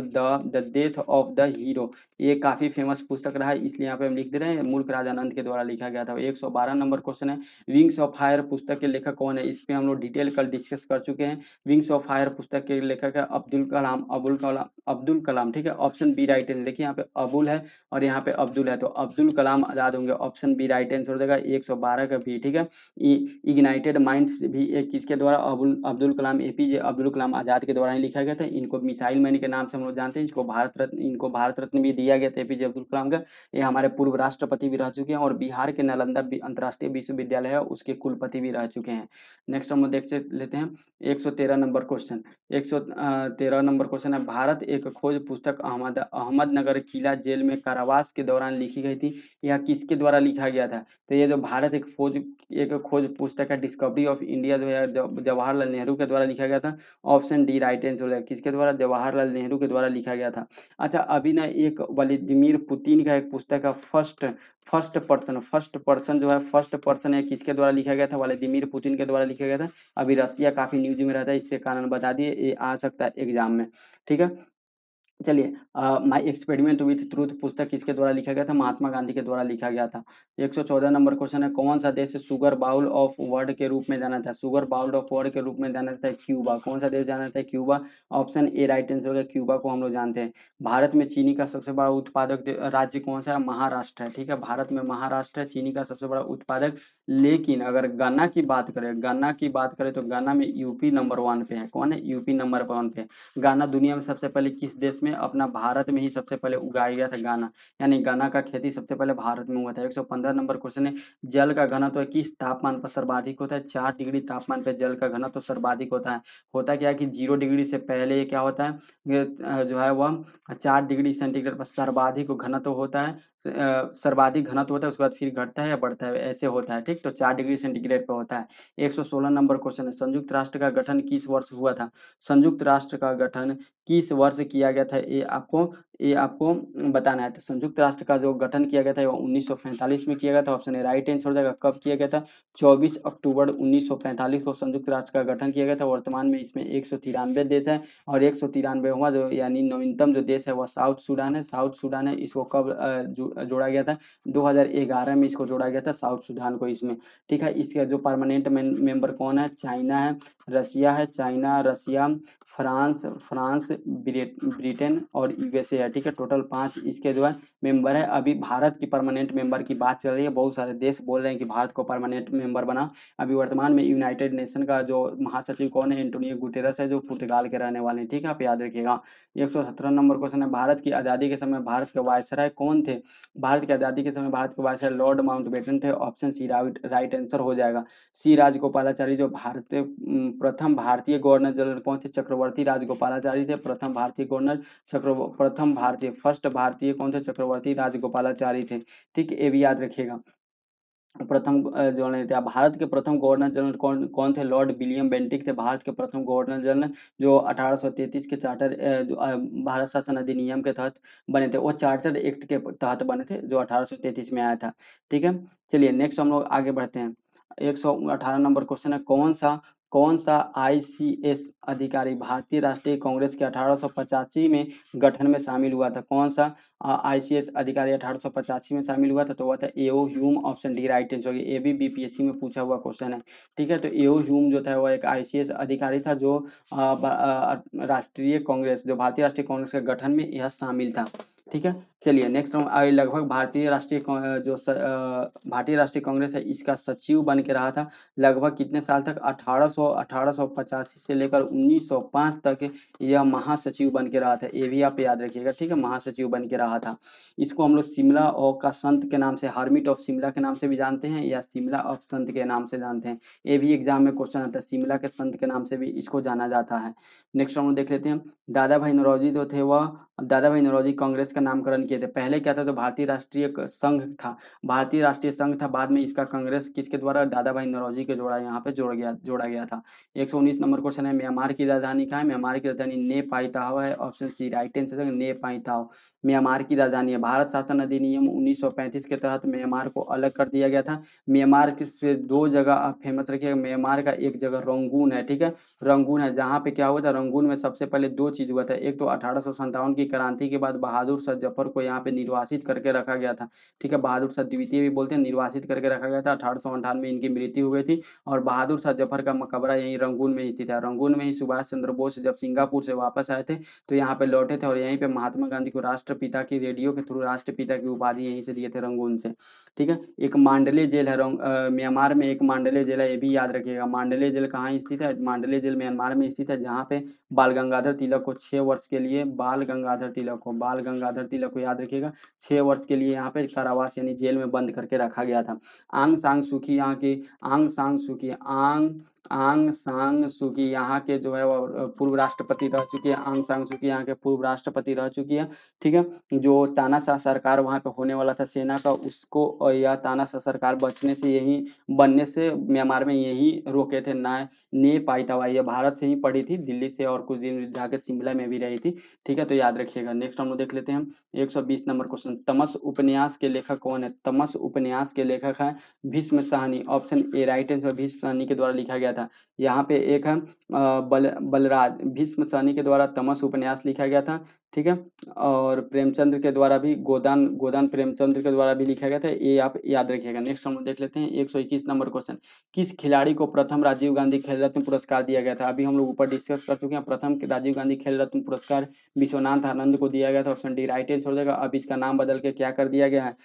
the hero, ये काफी फेमस पुस्तक रहा है, इसलिए यहाँ पे हम लिख दे रहे हैं मुल्क राज आनंद के द्वारा लिखा गया था। 112 नंबर क्वेश्चन है। विंग्स ऑफ फायर पुस्तक के लेखक कौन है? इस पे हम लोग डिटेल कल डिस्कस कर चुके हैं। विंग्स ऑफ फायर पुस्तक के लेखक है अब्दुल कलाम, ठीक है। ऑप्शन बी राइट है, देखिए यहाँ पे अबुल है और यहाँ पे अब्दुल है, तो अब्दुल कलाम आजाद होंगे, ऑप्शन बी राइट आंसर हो जाएगा। 112 का भी, ठीक है। इग्नाइटेड माइंड्स भी एक किसके द्वारा? अब्दुल कलाम, एपीजे अब्दुल कलाम आजाद के द्वारा ही लिखा गया था। इनको मिसाइल मैन के नाम से हम लोग जानते हैं, इनको भारत रत्न भी दिया गया था एपीजे अब्दुल कलाम का। ये हमारे पूर्व राष्ट्रपति भी रह चुके हैं और बिहार के नालंदा अंतर्राष्ट्रीय विश्वविद्यालय है उसके कुलपति भी रह चुके हैं। नेक्स्ट हम देख लेते हैं 113 नंबर क्वेश्चन। 113 नंबर क्वेश्चन है। भारत एक खोज पुस्तक अहमदनगर किला जेल में कारावास के दौरान लिखी गई थी, यह किसके द्वारा लिखा गया था? तो ये जो भारत एक खोज पुस्तक है, डिस्कवरी ऑफ इंडिया जो है जवाहरलाल नेहरू के द्वारा लिखा गया था, ऑप्शन डी राइट आंसर है। किसके द्वारा? जवाहरलाल नेहरू के द्वारा लिखा गया था। अच्छा अभी ना एक व्लादिमीर पुतिन का एक पुस्तक है, फर्स्ट पर्सन जो है, फर्स्ट पर्सन है, किसके द्वारा लिखा गया था? व्लादिमीर पुतिन के द्वारा लिखा गया था। अभी रसिया काफी न्यूज में रहता है, इसके कारण बता दिए, ये आ सकता है एग्जाम में, ठीक है। चलिए माय एक्सपेरिमेंट विथ ट्रुथ पुस्तक किसके द्वारा लिखा गया था? महात्मा गांधी के द्वारा लिखा गया था। 114 नंबर क्वेश्चन है, कौन सा देश शुगर बाउल ऑफ वर्ल्ड के रूप में जाना जाता है? शुगर बाउल ऑफ वर्ल्ड के रूप में जाना जाता है क्यूबा। कौन सा देश जाना जाता है? Cuba. Option A right answer होगा, क्यूबा को हम लोग जानते हैं। भारत में चीनी का सबसे बड़ा उत्पादक राज्य कौन सा है? महाराष्ट्र है। ठीक है, भारत में महाराष्ट्र है चीनी का सबसे बड़ा उत्पादक। लेकिन अगर गन्ना की बात करें, गन्ना की बात करें तो गन्ना में यूपी नंबर 1 पे है। कौन है? यूपी नंबर 1 पे है। गाना दुनिया में सबसे पहले किस देश में? अपना भारत में ही सबसे पहले उगाया गया था गाना, यानी गाना का खेती सबसे पहले भारत में हुआ था। 115 नंबर क्वेश्चन है, जल का घनत्व किस तापमान पर सर्वाधिक होता है? 4 डिग्री तापमान पर जल का घनत्व सर्वाधिक होता है। होता क्या है कि 0 डिग्री से पहले ये क्या होता है, ये जो है वह 4 डिग्री सेंटीग्रेड पर सर्वाधिक घनत्व होता है। सर्वाधिक घनत्व होता है, उसके बाद फिर घटता है या बढ़ता है, ऐसे होता है। ठीक, तो 4 डिग्री सेंटीग्रेड पर होता है। 116 नंबर क्वेश्चन है, संयुक्त राष्ट्र का गठन किस वर्ष हुआ था? संयुक्त राष्ट्र का गठन किस वर्ष किया गया था? ये आपको बताना है। तो संयुक्त राष्ट्र का जो गठन किया गया था वो 1945 में किया गया था। ऑप्शन ए राइट आंसर हो जाएगा। कब किया गया था? 24 अक्टूबर 1945 को संयुक्त राष्ट्र का गठन किया गया था। वर्तमान में इसमें 193 देश है और 193वां जो यानी नवीनतम जो देश है वह साउथ सूडान है। साउथ सूडान है, इसको कब जोड़ा गया था? 2011 में इसको जोड़ा गया था साउथ सूडान को इसमें। ठीक है, इसका जो परमानेंट मेंबर कौन है? चाइना है, रसिया है, चाइना, रसिया, फ्रांस फ्रांस ब्रिटेन और यूएसए है। ठीक है, टोटल 5 इसके जो है मेंबर है। अभी भारत की परमानेंट मेंबर की बात चल रही है, बहुत सारे देश बोल रहे हैं कि भारत को परमानेंट मेंबर बना। अभी वर्तमान में यूनाइटेड नेशन का जो महासचिव कौन है? एंटोनियो गुटेरस है, जो पुर्तगाल के रहने वाले हैं। ठीक है, आप याद रखिएगा। 117 नंबर क्वेश्चन है, भारत की आज़ादी के समय भारत के वायसराय कौन थे? भारत की आज़ादी के समय भारत के वायसराय लॉर्ड माउंटबेटन थे। ऑप्शन सी राइट आंसर हो जाएगा। सी राजगोपालाचारी जो प्रथम भारतीय गवर्नर जनरल कौन थे? चक्रवर्ती राजगोपालाचारी थे प्रथम भारतीय गवर्नर। प्रथम भारतीय फर्स्ट भारतीय कौन थे? चक्रवर्ती राजगोपालाचारी थे। ठीक है, ये भी याद रखिएगा। प्रथम जो नहीं थे, भारत के प्रथम गवर्नर जनरल कौन कौन थे? लॉर्ड विलियम बेंटिक थे भारत के प्रथम गवर्नर जनरल, जो 1833 के चार्टर भारत शासन अधिनियम के तहत बने थे। वो चार्टर एक्ट के तहत बने थे, जो 1833 में आया था। ठीक है, चलिए नेक्स्ट हम लोग आगे बढ़ते हैं। 118 नंबर क्वेश्चन है, कौन सा आईसीएस अधिकारी भारतीय राष्ट्रीय कांग्रेस के 1885 में गठन में शामिल हुआ था? कौन सा आईसीएस अधिकारी 1885 में शामिल हुआ था? तो वह था A O Hume. Option D right answer होगी। ये भी बीपीएससी में पूछा हुआ क्वेश्चन है। ठीक है, तो एओ ह्यूम जो था वह एक आईसीएस अधिकारी था, जो राष्ट्रीय कांग्रेस, जो भारतीय राष्ट्रीय कांग्रेस के गठन में यह शामिल था। ठीक है, चलिए नेक्स्ट हम लगभग भारतीय राष्ट्रीय कांग्रेस है, इसका सचिव बन के रहा था लगभग कितने साल तक? 1885 से लेकर 1905 तक यह महासचिव बन के रहा था। ये भी आप याद रखिएगा। ठीक है, महासचिव बन के रहा था। इसको हम लोग शिमला और का संत के नाम से, हार्मिट ऑफ शिमला के नाम से भी जानते हैं, या शिमला ऑफ संत के नाम से जानते हैं। ये भी एग्जाम में क्वेश्चन आता है, शिमला के संत के नाम से भी इसको जाना जाता है। नेक्स्ट हम लोग देख लेते हैं, दादा भाई नौरोजी जो थे वह दादा भाई नौरोजी कांग्रेस का नामकरण किए थे। पहले क्या था? तो भारतीय राष्ट्रीय संघ था, भारतीय राष्ट्रीय संघ था। बाद में इसका कांग्रेस किसके द्वारा? दादा भाई नौरोजी के द्वारा यहाँ पे जोड़ा गया था। 119 नंबर क्वेश्चन है, म्यांमार की राजधानी कहाँ है? म्यांमार की राजधानी ने पाई ताओ है। ऑप्शन सी राइट आंसर है, ने पाई ताओ म्यांमार की राजधानी है। भारत शासन अधिनियम 1935 के तहत म्यांमार को अलग कर दिया गया था। म्यांमार से 2 जगह आप फेमस रखिएगा। म्यांमार का एक जगह रंगून है। ठीक है, रंगून है, जहाँ पे क्या हुआ था? रंगून में सबसे पहले 2 चीज हुआ था। एक तो 1857 की क्रांति के बाद बहादुर शाह जफर को यहाँ पे निर्वासित करके रखा गया था। ठीक है, बहादुर शाह द्वितीय भी बोलते हैं, निर्वासित करके रखा गया था। 1858 में इनकी मृत्यु हो गई थी और बहादुर शाह जफर का मकबरा यहीं रंगून में ही स्थित है। रंगून में ही सुभाष चंद्र बोस जब सिंगापुर से वापस आए थे तो यहाँ पे लौटे थे और यहीं पे महात्मा गांधी को राष्ट्रपिता की रेडियो के थ्रू राष्ट्रपिता की उपाधि यहीं से दिए थे, रंगून से। ठीक है, एक मांडले जेल है म्यांमार में, एक मांडले जेल है, ये भी याद रखिएगा। मांडले जेल कहाँ स्थित है? मांडले जेल म्यांमार में स्थित है, जहाँ पे बाल गंगाधर तिलक को 6 वर्ष के लिए बाल गंगाधर तिलक को याद रखिएगा, 6 वर्ष के लिए यहाँ पे कारावास यानी जेल में बंद करके रखा गया था। आंग सांग सूकी यहाँ की आंग सांग सूकी यहाँ के जो है वो पूर्व राष्ट्रपति रह चुकी है। आंग सांग सूकी यहाँ के पूर्व राष्ट्रपति रह चुकी है। ठीक है, जो तानाशाह सरकार वहाँ पे होने वाला था सेना का, उसको और यह तानाशाह सरकार बचने से यही बनने से म्यांमार में यही रोके थे। ना ने पाईतावा, ये भारत से ही पढ़ी थी, दिल्ली से, और कुछ दिन जाके शिमला में भी रही थी। ठीक है, तो याद रखिएगा। नेक्स्ट हम लोग देख लेते हैं 120 नंबर क्वेश्चन, तमस उपन्यास के लेखक कौन है? तमस उपन्यास के लेखक है Bhishma Sahni. Option A right answer, Bhishma Sahni के द्वारा लिखा गया गया था। यहाँ पे एक है बलराज भीष्म सहनी के द्वारा तमस उपन्यास लिखा गया था, ठीक है। और प्रेमचंद्र के द्वारा भी गोदान गोदान प्रेमचंद्र के द्वारा भी लिखा गया था, ये आप याद रखिएगा। नेक्स्ट हम लोग देख लेते हैं 121 नंबर क्वेश्चन। किस खिलाड़ी को प्रथम राजीव गांधी खेल रत्न पुरस्कार दिया गया था? अभी हम लोग ऊपर डिस्कस कर चुके हैं। प्रथम राजीव गांधी खेल रत्न पुरस्कार विश्वनाथ आनंद को दिया गया था। ऑप्शन डी राइट आंसर हो जाएगा। अब इसका नाम बदल के क्या कर दिया गया है?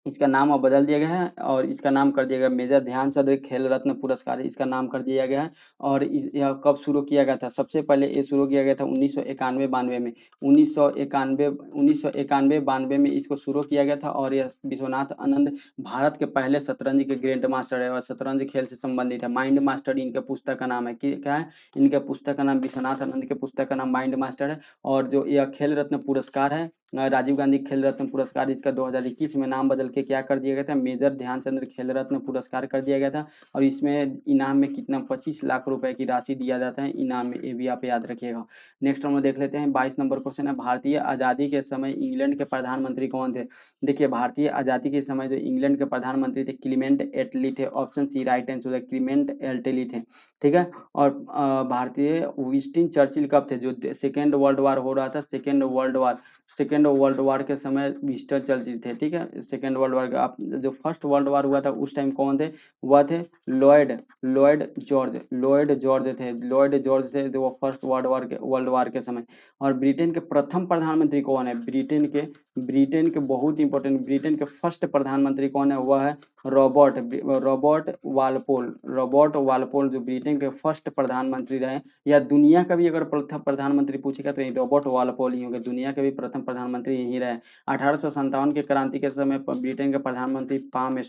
इसका नाम अब बदल दिया गया है और इसका नाम कर दिया गया मेजर ध्यानचंद खेल रत्न पुरस्कार, इसका नाम कर दिया गया है। और यह कब शुरू किया गया था? सबसे पहले ये शुरू किया गया था 1991-92 में। 1991-92 में इसको शुरू किया गया था। और यह विश्वनाथ आनंद भारत के पहले शतरंज के ग्रैंड मास्टर है और शतरंज खेल से संबंधित है। माइंड मास्टर इनके पुस्तक का नाम है। क्या है इनके पुस्तक का नाम? विश्वनाथ आनंद के पुस्तक का नाम माइंड मास्टर है। और जो यह खेल रत्न पुरस्कार है, राजीव गांधी खेल रत्न पुरस्कार, इसका 2021 में नाम बदल के क्या कर दिया गया था? मेजर ध्यानचंद्र खेल रत्न पुरस्कार कर दिया गया था। और इसमें इनाम में कितना? 25 लाख रुपए की राशि दिया जाता है इनाम में, ये भी आप याद रखिएगा। नेक्स्ट हम लोग देख लेते हैं 22 नंबर क्वेश्चन है। भारतीय आजादी के समय इंग्लैंड के प्रधानमंत्री कौन थे? देखिए, भारतीय आजादी के समय जो इंग्लैंड के प्रधानमंत्री थे क्लीमेंट एटली थे। ऑप्शन सी राइट आंसर है, क्लीमेंट एटली थे, ठीक है। और भारतीय विंस्टन चर्चिल कब थे? जो सेकेंड वर्ल्ड वार हो रहा था, सेकेंड वर्ल्ड वार के समय विंस्टन चर्चिल थे, ठीक है। सेकेंड वर्ल्ड वार का जो फर्स्ट वर्ल्ड वार हुआ था उस टाइम कौन थे? वह थे लॉयड जॉर्ज थे जो फर्स्ट वर्ल्ड वार के समय। और ब्रिटेन के प्रथम प्रधानमंत्री कौन है? ब्रिटेन के बहुत इंपॉर्टेंट, ब्रिटेन के फर्स्ट प्रधानमंत्री कौन है? वह है रॉबर्ट वालपोल जो ब्रिटेन के फर्स्ट प्रधानमंत्री रहे। या दुनिया का भी अगर प्रथम प्रधानमंत्री पूछेगा तो रॉबर्ट वालपोल ही होंगे। दुनिया के भी प्रथम प्रधानमंत्री यही रहे। 1857 के क्रांति के समय ब्रिटेन के प्रधानमंत्री पाल्म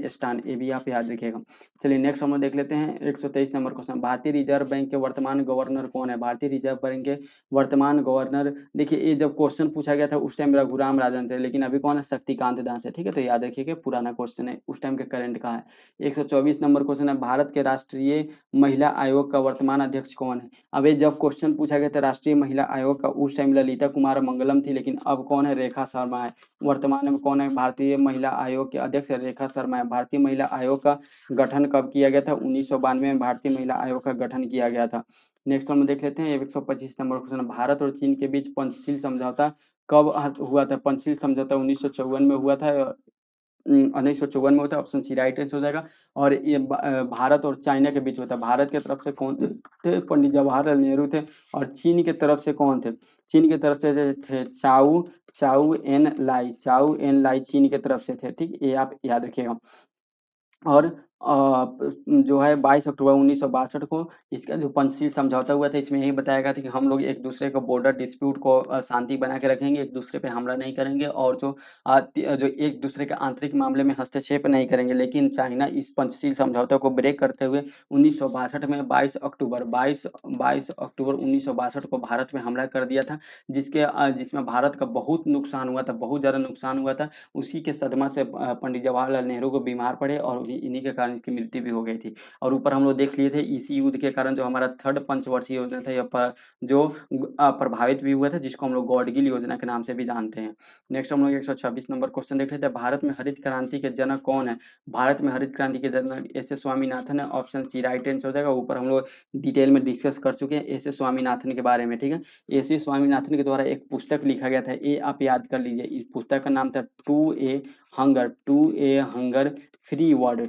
स्टॉन, ये भी आप याद रखिएगा। चलिए नेक्स्ट हम लोग देख लेते हैं 123 नंबर क्वेश्चन। भारतीय रिजर्व बैंक के वर्तमान गवर्नर कौन है? भारतीय रिजर्व बैंक के वर्तमान गवर्नर, देखिए ये जब क्वेश्चन पूछा गया था उस टाइम रघुराम राजन थे, लेकिन अभी कौन है? शक्तिकांत दास है, ठीक है। तो याद रखिएगा, पुराना क्वेश्चन है, उस टाइम के करंट का है। 124 नंबर क्वेश्चन है। भारत के राष्ट्रीय महिला आयोग का वर्तमान अध्यक्ष कौन है? अब ये जब क्वेश्चन पूछा गया था राष्ट्रीय महिला आयोग का, उस टाइम ललिता कुमार मंगलम थी, लेकिन अब कौन है? रेखा शर्मा है। वर्तमान में कौन है भारतीय महिला आयोग के अध्यक्ष? रेखा शर्मा है। भारतीय महिला आयोग का गठन कब किया गया था? 1992 में भारतीय महिला आयोग का गठन किया गया था। नेक्स्ट हम देख लेते हैं 125 नंबर क्वेश्चन। भारत और चीन के बीच पंचशील समझौता कब हुआ था? पंचशील समझौता 1954 में हुआ था। 1954 में होता है। ऑप्शन सी राइट आंसर हो जाएगा। और ये भारत और चाइना के बीच होता है। भारत के तरफ से कौन थे? पंडित जवाहरलाल नेहरू थे। और चीन की तरफ से कौन थे? चीन की तरफ से थे चाउ एन लाई चीन की तरफ से थे, ठीक, ये आप याद रखिएगा। और जो है 22 अक्टूबर 1962 को इसका जो पंचशील समझौता हुआ था, इसमें यही बताया गया था कि हम लोग एक दूसरे को बॉर्डर डिस्प्यूट को शांति बना के रखेंगे, एक दूसरे पे हमला नहीं करेंगे और जो एक दूसरे के आंतरिक मामले में हस्तक्षेप नहीं करेंगे। लेकिन चाइना इस पंचशील समझौता को ब्रेक करते हुए 1962 में 22 अक्टूबर 1962 को भारत में हमला कर दिया था, जिसमें भारत का बहुत नुकसान हुआ था, बहुत ज़्यादा नुकसान हुआ था। उसी के सदमा से पंडित जवाहरलाल नेहरू को बीमार पड़े और इन्हीं के कारण इसकी मृत्यु भी हो गई थी। और ऊपर हम लोग देख लिए थे इसी युद्ध के कारण जो हमारा थर्ड पंचवर्षीय योजना था जो प्रभावित भी हुआ था, जिसको हम लोग गॉडगिल योजना के नाम से भी जानते हैं। नेक्स्ट हम लोग 126 नंबर क्वेश्चन देख लेते हैं। भारत में हरित क्रांति के जनक कौन है? भारत में हरित क्रांति के जनक एस स्वामीनाथन है। ऑप्शन सी राइट आंसर हो जाएगा। ऊपर हम लोग डिटेल में डिस्कस कर चुके हैं एस स्वामीनाथन के बारे में, ठीक है। एस स्वामीनाथन के द्वारा एक पुस्तक लिखा गया था, ये आप याद कर लीजिए। इस पुस्तक का नाम था to a hunger free world,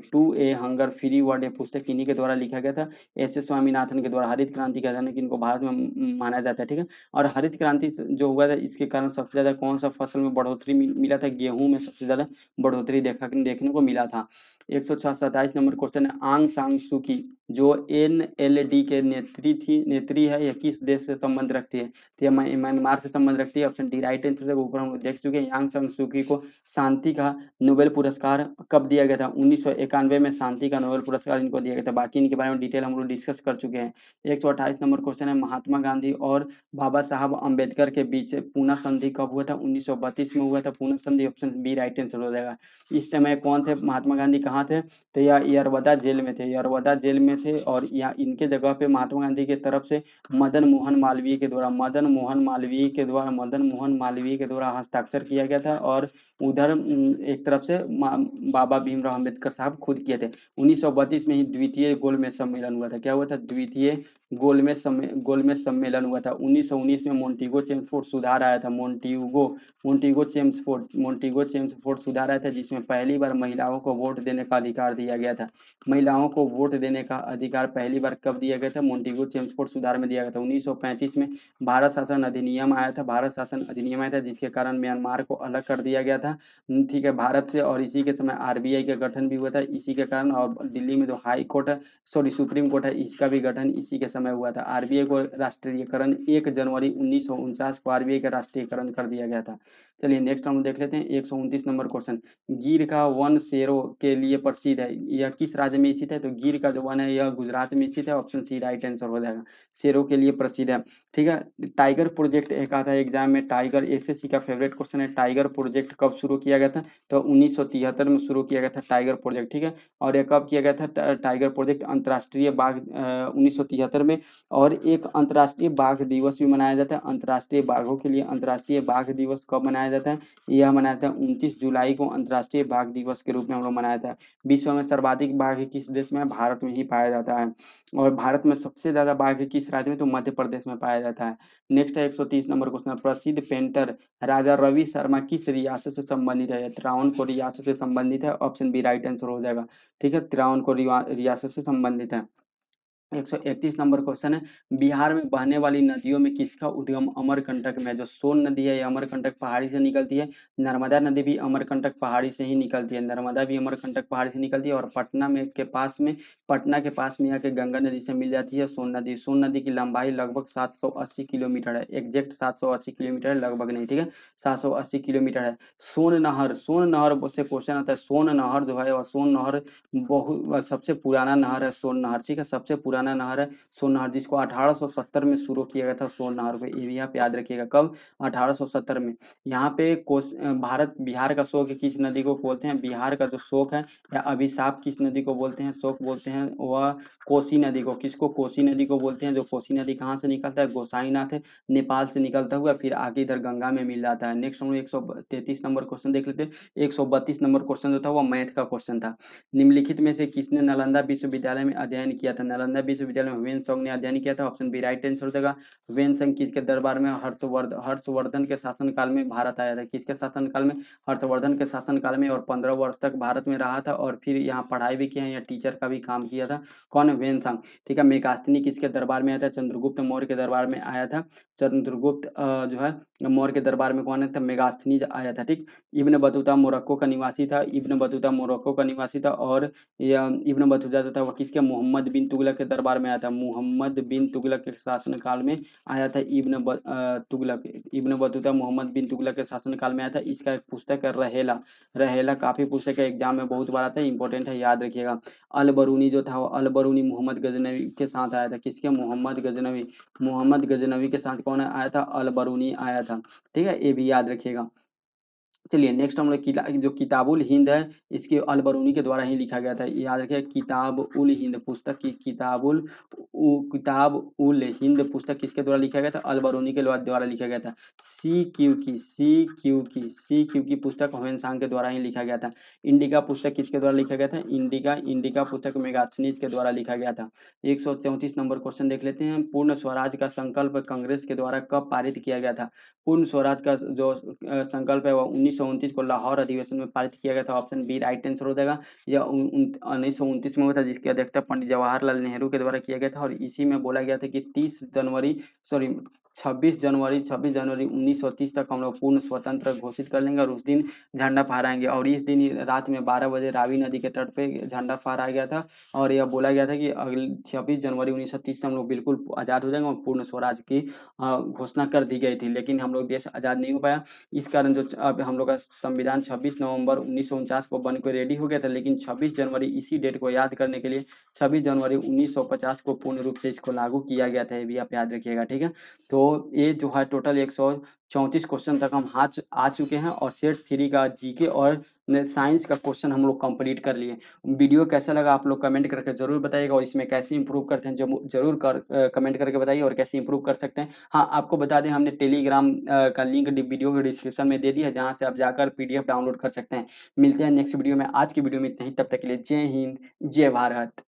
ये पुस्तक इन्हीं के द्वारा लिखा गया था, एस स्वामीनाथन के द्वारा। हरित क्रांति का जनक इनको भारत में माना जाता है, ठीक है। और हरित क्रांति जो हुआ था इसके कारण सबसे ज्यादा कौन सा फसल में बढ़ोतरी मिला था? गेहूं में सबसे ज्यादा बढ़ोतरी देखने को मिला था। 127 नंबर क्वेश्चन है। आंग सान सू की जो NLD के नेत्री है, यह किस देश से संबंध रखती है? तो यह म्यांमार से संबंध रखती है। Option D right answer. ऊपर हम देख चुके हैं आंग सान सू की को शांति का नोबेल पुरस्कार कब दिया गया था? 1991 में शांति का नोबेल पुरस्कार इनको दिया गया था। बाकी इनके बारे में डिटेल हम लोग डिस्कस कर चुके हैं। 128 नंबर क्वेश्चन है। महात्मा गांधी और बाबा साहब अम्बेडकर के बीच पूना संधि कब हुआ था? 1932 में हुआ था पूना संधि। ऑप्शन बी राइट आंसर हो जाएगा। इस समय कौन थे महात्मा गांधी? कहाँ थे? तो यह यरवदा जेल में थे। यरवदा जेल में थे और या इनके जगह पे महात्मा गांधी के तरफ से मदन मोहन मालवीय के द्वारा हस्ताक्षर किया गया था और उधर एक तरफ से बाबा भीमराव अम्बेडकर साहब खुद किए थे। 1932 में ही द्वितीय गोलमेज सम्मेलन हुआ था। क्या हुआ था? द्वितीय गोलमेज सम्मेलन हुआ था। 1919 में मोंटेगो चेम्सफोर्ड सुधार आया था। मोंटेगो चेम्सफोर्ड सुधार आया था, जिसमें पहली बार महिलाओं को वोट देने का अधिकार दिया गया था। महिलाओं को वोट देने का अधिकार पहली बार कब दिया गया था? मोंटेगो चेम्सफोर्ड सुधार में दिया गया था। 1935 में भारत शासन अधिनियम आया था, जिसके कारण म्यांमार को अलग कर दिया गया था, ठीक है, भारत से। और इसी के समय आरबीआई का गठन भी हुआ था इसी के कारण। और दिल्ली में जो हाई कोर्ट है, सॉरी सुप्रीम कोर्ट है, इसका भी गठन इसी के समय हुआ था। आरबीआई को राष्ट्रीयकरण 1 जनवरी 1949 को आरबीआई का राष्ट्रीयकरण कर दिया गया था। चलिए नेक्स्ट हम देख लेते हैं 129 नंबर क्वेश्चन। गिर का वन शेरों के लिए प्रसिद्ध है, यह किस राज्य में स्थित है? तो गिर का जो वन है यह गुजरात में स्थित है। ऑप्शन सी राइट आंसर हो जाएगा, शेरों के लिए प्रसिद्ध है, ठीक है। टाइगर प्रोजेक्ट एक आता है एग्जाम में, टाइगर एसएससी का फेवरेट क्वेश्चन है। टाइगर प्रोजेक्ट कब शुरू किया गया था? तो 1973 में शुरू किया गया था टाइगर प्रोजेक्ट, ठीक है। और यह कब किया गया था टाइगर प्रोजेक्ट? अंतर्राष्ट्रीय बाघ 1973 में। और एक अंतर्राष्ट्रीय बाघ दिवस भी मनाया जाता है। अंतर्राष्ट्रीय बाघों के लिए अंतर्राष्ट्रीय बाघ दिवस कब मनाया जाता है? यह मनाया जाता है 29 जुलाई को अंतर्राष्ट्रीय बाघ दिवस के रूप में हम लोग मनाया जाता है। विश्व में सर्वाधिक बाघ किस देश में है? भारत में ही पाया जाता है। और भारत में सबसे ज्यादा बाघ किस राज्य में? तो मध्य प्रदेश में पाया जाता है। नेक्स्ट है 130 नंबर क्वेश्चन। प्रसिद्ध पेंटर राजा रवि शर्मा किस रियासत से संबंधित है? त्रावणकोर रियासत से संबंधित है। ऑप्शन बी राइट आंसर हो जाएगा, ठीक है, त्रावणकोर रियासत से संबंधित है। 131 नंबर क्वेश्चन है। बिहार में बहने वाली नदियों में किसका उद्गम अमरकंटक में? जो सोन नदी है, ये अमरकंटक पहाड़ी से निकलती है। नर्मदा नदी भी अमरकंटक पहाड़ी से ही निकलती है। नर्मदा भी अमरकंटक पहाड़ी से निकलती है। और पटना के पास में आके गंगा नदी से मिल जाती है सोन नदी। सोन नदी की लंबाई लगभग 780 किलोमीटर है। एग्जैक्ट 780 किलोमीटर है, लगभग नहीं, ठीक है, 780 किलोमीटर है। सोन नहर से क्वेश्चन आता है। सोन नहर जो है, वह सोन नहर बहुत सबसे पुराना नहर है सोन नहर, ठीक है, सबसे पुराना नहर है सोन नहर, जिसको 1870 में शुरू किया गया था सोन नहर को। ये भी आप याद रखिएगा, कब? 1870 में। यहाँ पे बिहार का शोक किस नदी को बोलते हैं? बिहार का जो शोक है या अभिशाप किस नदी को बोलते हैं? शोक बोलते हैं वह कोसी नदी को। किसको? कोसी नदी को बोलते हैं। जो कोसी नदी कहाँ से निकलता है? गोसाईनाथ है, नेपाल से निकलता हुआ फिर आगे इधर गंगा में मिल जाता है। नेक्स्ट हम 133 नंबर क्वेश्चन देख लेते हैं। 132 नंबर क्वेश्चन जो था वो मैथ का क्वेश्चन था। निम्नलिखित में से किसने नालंदा विश्वविद्यालय में अध्ययन किया था? नालंदा विश्वविद्यालय में ह्वेन-त्सांग ने अध्ययन किया था। ऑप्शन बी राइट आंसर हो जाएगा। ह्वेन-त्सांग किसके दरबार में? हर्षवर्धन के शासनकाल में भारत आया था। किसके शासनकाल में? हर्षवर्धन के शासनकाल में। और 15 वर्ष तक भारत में रहा था और फिर यहाँ पढ़ाई भी किया है, यहाँ टीचर का भी काम किया था। कौन? ह्वेन-त्सांग, ठीक है। मेगास्थनी किसके दरबार में आया था? चंद्रगुप्त मौर्य के दरबार में आया था। चंद्रगुप्त जो है मौर्य के दरबार में कौन है था? मेगास्थनी आया था, ठीक। इब्न बतूता मोरक्को का निवासी था। और यह इब्न बतूता जो था वह किसके? मोहम्मद बिन तुगलक के दरबार में आया था। मोहम्मद बिन तुगलक के शासनकाल में आया था इब्न बतूता मोहम्मद बिन तुगलक के शासनकाल में आया था। इसका एक पुस्तक है रहेला काफी पुस्तक है, एग्जाम में बहुत बार आता है, इंपॉर्टेंट है, याद रखिएगा। अल बरूनी जो था वो अल बरूनी मोहम्मद गजनवी के साथ आया था। किसके? मोहम्मद गजनवी के साथ कौन आया था? अल बरूनी आया था, ठीक है, ये भी याद रखिएगा। चलिए नेक्स्ट हम लोग जो किताबुल हिंद है, इसके अल बरूनी के द्वारा ही लिखा गया था, याद रखिए। किताब उल हिंद पुस्तक की किताब उल हिंद पुस्तक किसके द्वारा लिखा गया था? अल बरूनी के द्वारा लिखा गया था। सी क्यू की पुस्तक ह्वेन-त्सांग के द्वारा ही लिखा गया था। इंडिका पुस्तक किसके द्वारा लिखा गया था? इंडिका पुस्तक मेगास्थनीज के द्वारा लिखा गया था। 134 नंबर क्वेश्चन देख लेते हैं। पूर्ण स्वराज का संकल्प कांग्रेस के द्वारा कब पारित किया गया था? पूर्ण स्वराज का जो संकल्प है वह 1929 को लाहौर अधिवेशन में पारित किया गया था। ऑप्शन बी राइट आंसर हो जाएगा। यह 1929 में हुआ था, जिसकी अध्यक्षता पंडित जवाहरलाल नेहरू के द्वारा किया गया था। और इसी में बोला गया था कि 26 जनवरी 1930 तक हम लोग पूर्ण स्वतंत्र घोषित कर लेंगे और उस दिन झंडा फहराएंगे। और इस दिन रात में 12 बजे रावी नदी के तट पे झंडा फहराया गया था। और यह बोला गया था कि अगले 26 जनवरी 1930 से हम लोग बिल्कुल आज़ाद हो जाएंगे और पूर्ण स्वराज की घोषणा कर दी गई थी। लेकिन हम लोग देश आज़ाद नहीं हो पाया। इस कारण जो अब हम लोग का संविधान 26 नवंबर 1949 को बन के रेडी हो गया था। लेकिन 26 जनवरी इसी डेट को याद करने के लिए 26 जनवरी 1950 को पूर्ण रूप से इसको लागू किया गया था। ये भी आप याद रखिएगा, ठीक है। तो तो ये जो है टोटल 134 क्वेश्चन तक हम आ चुके हैं और सेट 3 का जीके और साइंस का क्वेश्चन हम लोग कंप्लीट कर लिए। वीडियो कैसा लगा आप लोग कमेंट करके ज़रूर बताइएगा और इसमें कैसे इंप्रूव करते हैं जो ज़रूर कमेंट करके बताइए और कैसे इंप्रूव कर सकते हैं। हाँ, आपको बता दें हमने टेलीग्राम का लिंक वीडियो के डिस्क्रिप्शन में दे दिया है, जहाँ से आप जाकर पीडीएफ डाउनलोड कर सकते हैं। मिलते हैं नेक्स्ट वीडियो में। आज की वीडियो में इतना ही, तब तक के लिए जय हिंद, जय भारत।